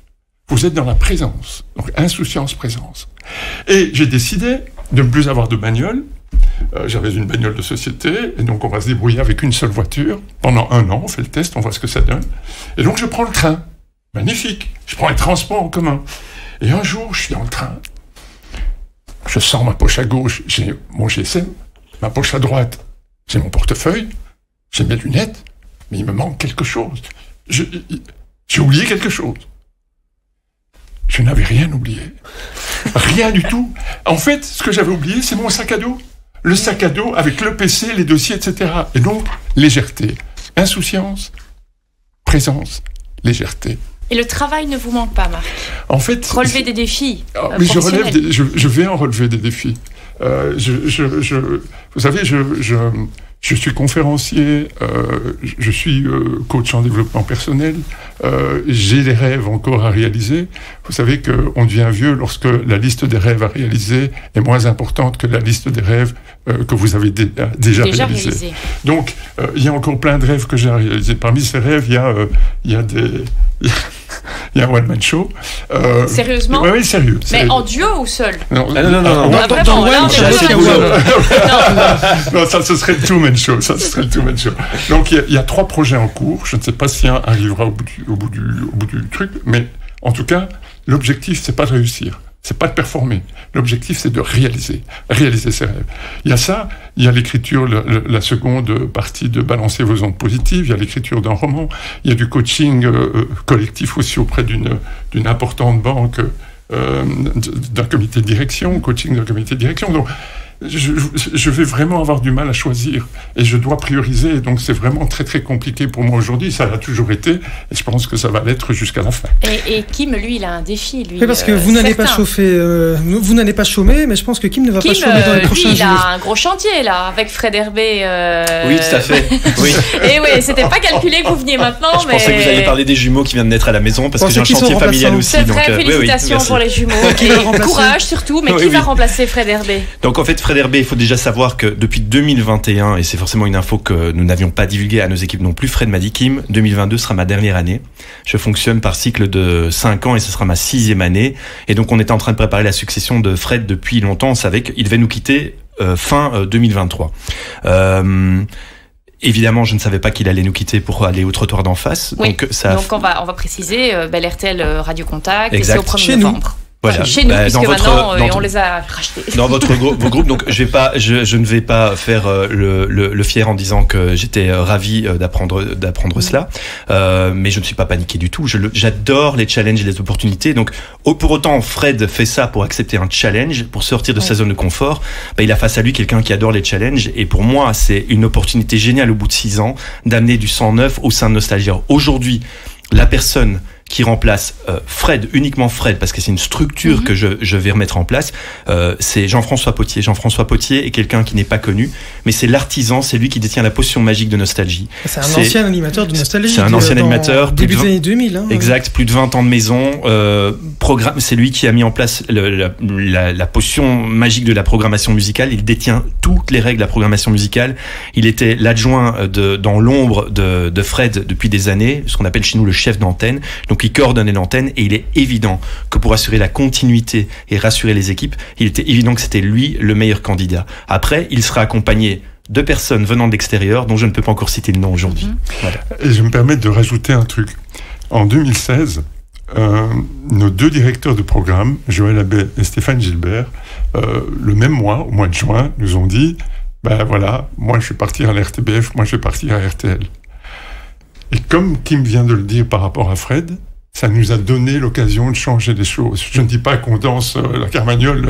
Vous êtes dans la présence, donc insouciance, présence. Et j'ai décidé de ne plus avoir de bagnole. J'avais une bagnole de société, et donc on va se débrouiller avec une seule voiture. Pendant 1 an, on fait le test, on voit ce que ça donne. Et donc je prends le train. Magnifique. Je prends les transports en commun. Et un jour, je suis dans le train. Je sors ma poche à gauche, j'ai mon GSM. Ma poche à droite, j'ai mon portefeuille. J'ai mes lunettes. Mais il me manque quelque chose. J'ai oublié quelque chose. Je n'avais rien oublié. Rien du tout. En fait, ce que j'avais oublié, c'est mon sac à dos. Le sac à dos avec le PC, les dossiers, etc. Et donc, légèreté. Insouciance, présence, légèreté. Et le travail ne vous manque pas, Marc? En fait... Relever des défis. Mais je vais en relever des défis. Vous savez, je suis conférencier, je suis coach en développement personnel, j'ai des rêves encore à réaliser. Vous savez qu'on devient vieux lorsque la liste des rêves à réaliser est moins importante que la liste des rêves que vous avez déjà réalisés. Donc, il y a encore plein de rêves que j'ai à réaliser. Parmi ces rêves, il y a un one-man show. Sérieusement? Oui, sérieux. Mais en duo ou seul? Non. Non, ça, ce serait le two-man show. Donc, il y a 3 projets en cours. Je ne sais pas si un arrivera au bout du truc, mais En tout cas, l'objectif, c'est pas de réussir. C'est pas de performer. L'objectif, c'est de réaliser ses rêves. Il y a ça, il y a l'écriture, la seconde partie de balancer vos ondes positives, il y a l'écriture d'un roman, il y a du coaching collectif aussi auprès d'une importante banque, d'un comité de direction, coaching d'un comité de direction. Donc, je vais vraiment avoir du mal à choisir et je dois prioriser, donc c'est vraiment très très compliqué pour moi aujourd'hui. Ça l'a toujours été et je pense que ça va l'être jusqu'à la fin. Et Kim, lui, il a un défi, lui. Oui, parce que vous n'allez pas chauffer, vous n'allez pas chômer, mais je pense que Kim ne va pas chômer dans les prochains jours. Il a un gros chantier là avec Fred Herbé. Oui, tout à fait. Oui. Et oui, c'était pas calculé que vous veniez maintenant. Je pensais que vous alliez parler des jumeaux qui viennent de naître à la maison parce que j'ai un chantier familial aussi. C'est vrai, félicitations pour les jumeaux. Et courage surtout, mais qui va remplacer Fred Herbé? Donc en fait, Fred Herbé, il faut déjà savoir que depuis 2021, et c'est forcément une info que nous n'avions pas divulguée à nos équipes non plus, Fred m'a dit, Kim, 2022 sera ma dernière année. Je fonctionne par cycle de 5 ans et ce sera ma 6e année. Et donc on était en train de préparer la succession de Fred depuis longtemps. On savait qu'il devait nous quitter fin 2023. Évidemment, je ne savais pas qu'il allait nous quitter pour aller au trottoir d'en face. Oui. Donc on va préciser, Bel RTL Radio Contact, exact. Et c'est au 1er novembre. Voilà. Chez nous, puisque maintenant, on les a rachetés. Dans vos groupes, donc je ne vais pas faire le fier en disant que j'étais ravi d'apprendre cela, mais je ne suis pas paniqué du tout. J'adore les challenges et les opportunités. Donc, pour autant, Fred fait ça pour accepter un challenge, pour sortir de sa zone de confort. Il a face à lui quelqu'un qui adore les challenges, et pour moi, c'est une opportunité géniale au bout de 6 ans d'amener du sang neuf au sein de Nostalgia. Aujourd'hui, la personne qui remplace Fred, uniquement Fred, parce que c'est une structure que je vais remettre en place, c'est Jean-François Potier. Jean-François Potier est quelqu'un qui n'est pas connu, mais c'est l'artisan, c'est lui qui détient la potion magique de Nostalgie. C'est un ancien animateur de Nostalgie. C'est un ancien animateur. Début des années 2000. Exact, plus de 20 ans de maison. C'est lui qui a mis en place la potion magique de la programmation musicale. Il détient toutes les règles de la programmation musicale. Il était l'adjoint dans l'ombre de Fred depuis des années, ce qu'on appelle chez nous le chef d'antenne. Donc il coordonnait l'antenne et il est évident que pour assurer la continuité et rassurer les équipes, il était évident que c'était lui le meilleur candidat. Après, il sera accompagné de personnes venant de l'extérieur dont je ne peux pas encore citer le nom aujourd'hui. Voilà. Et je me permets de rajouter un truc. En 2016, nos 2 directeurs de programme, Joël Abbé et Stéphane Gilbert, le même mois, au mois de juin, nous ont dit voilà, moi je vais partir à la RTBF, moi je vais partir à RTL. Et comme Kim vient de le dire par rapport à Fred, ça nous a donné l'occasion de changer les choses. Je ne dis pas qu'on danse la carmagnole.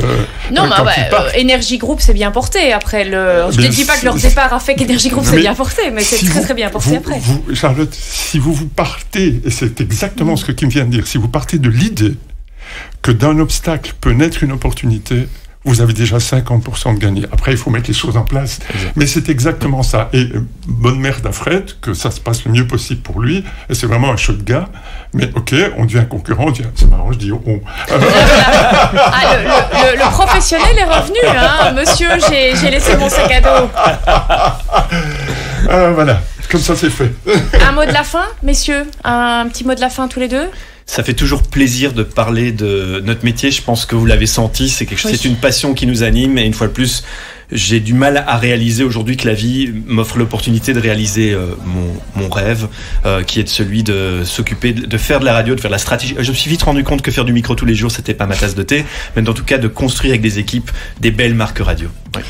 Non, mais Energy Group s'est bien porté après je ne dis pas que leur départ a fait qu'Energy Group s'est bien porté, mais c'est très bien porté après. Charlotte, si vous partez, et c'est exactement ce que Kim vient de dire, si vous partez de l'idée que d'un obstacle peut naître une opportunité, vous avez déjà 50% de gagné. Après, il faut mettre les choses en place. Exact. Mais c'est exactement ça. Et bonne merde à Fred, que ça se passe le mieux possible pour lui. Et c'est vraiment un chouette gars. Mais ok, on devient concurrent. C'est marrant, je dis on. Le professionnel est revenu, hein. Monsieur, j'ai laissé mon sac à dos. Voilà, comme ça c'est fait. Un mot de la fin, messieurs? Un petit mot de la fin tous les deux? Ça fait toujours plaisir de parler de notre métier. Je pense que vous l'avez senti. C'est une passion qui nous anime. Et une fois de plus, j'ai du mal à réaliser aujourd'hui que la vie m'offre l'opportunité de réaliser mon rêve, qui est de celui de s'occuper, de faire de la radio, de faire de la stratégie. Je me suis vite rendu compte que faire du micro tous les jours, c'était pas ma tasse de thé. Mais en tout cas, de construire avec des équipes des belles marques radio. Ouais.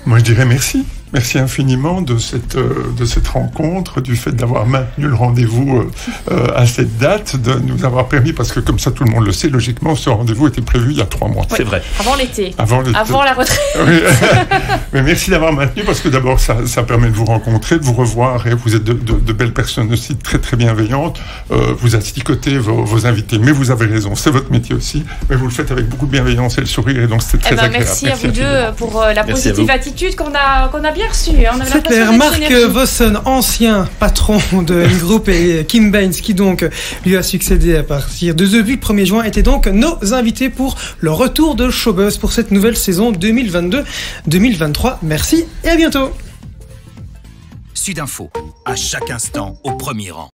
Moi, je dirais merci. Merci infiniment de cette rencontre, du fait d'avoir maintenu le rendez-vous à cette date, de nous avoir permis, parce que comme ça tout le monde le sait, logiquement ce rendez-vous était prévu il y a 3 mois. Oui, c'est vrai. Avant l'été. Avant la retraite. Oui. Mais merci d'avoir maintenu, parce que d'abord ça permet de vous rencontrer, de vous revoir, et vous êtes de belles personnes aussi, très très bienveillantes. Vous astiquotez vos invités, mais vous avez raison, c'est votre métier aussi, mais vous le faites avec beaucoup de bienveillance et le sourire, et donc c'était très agréable. Merci à vous deux pour la positive attitude qu'on a bien reçu. C'est clair. Marc Vossen, ancien patron de groupe, et Kim Baines, qui donc lui a succédé à partir de depuis le 1er juin, étaient donc nos invités pour le retour de Showbuzz pour cette nouvelle saison 2022-2023. Merci et à bientôt. Sudinfo, à chaque instant, au premier rang.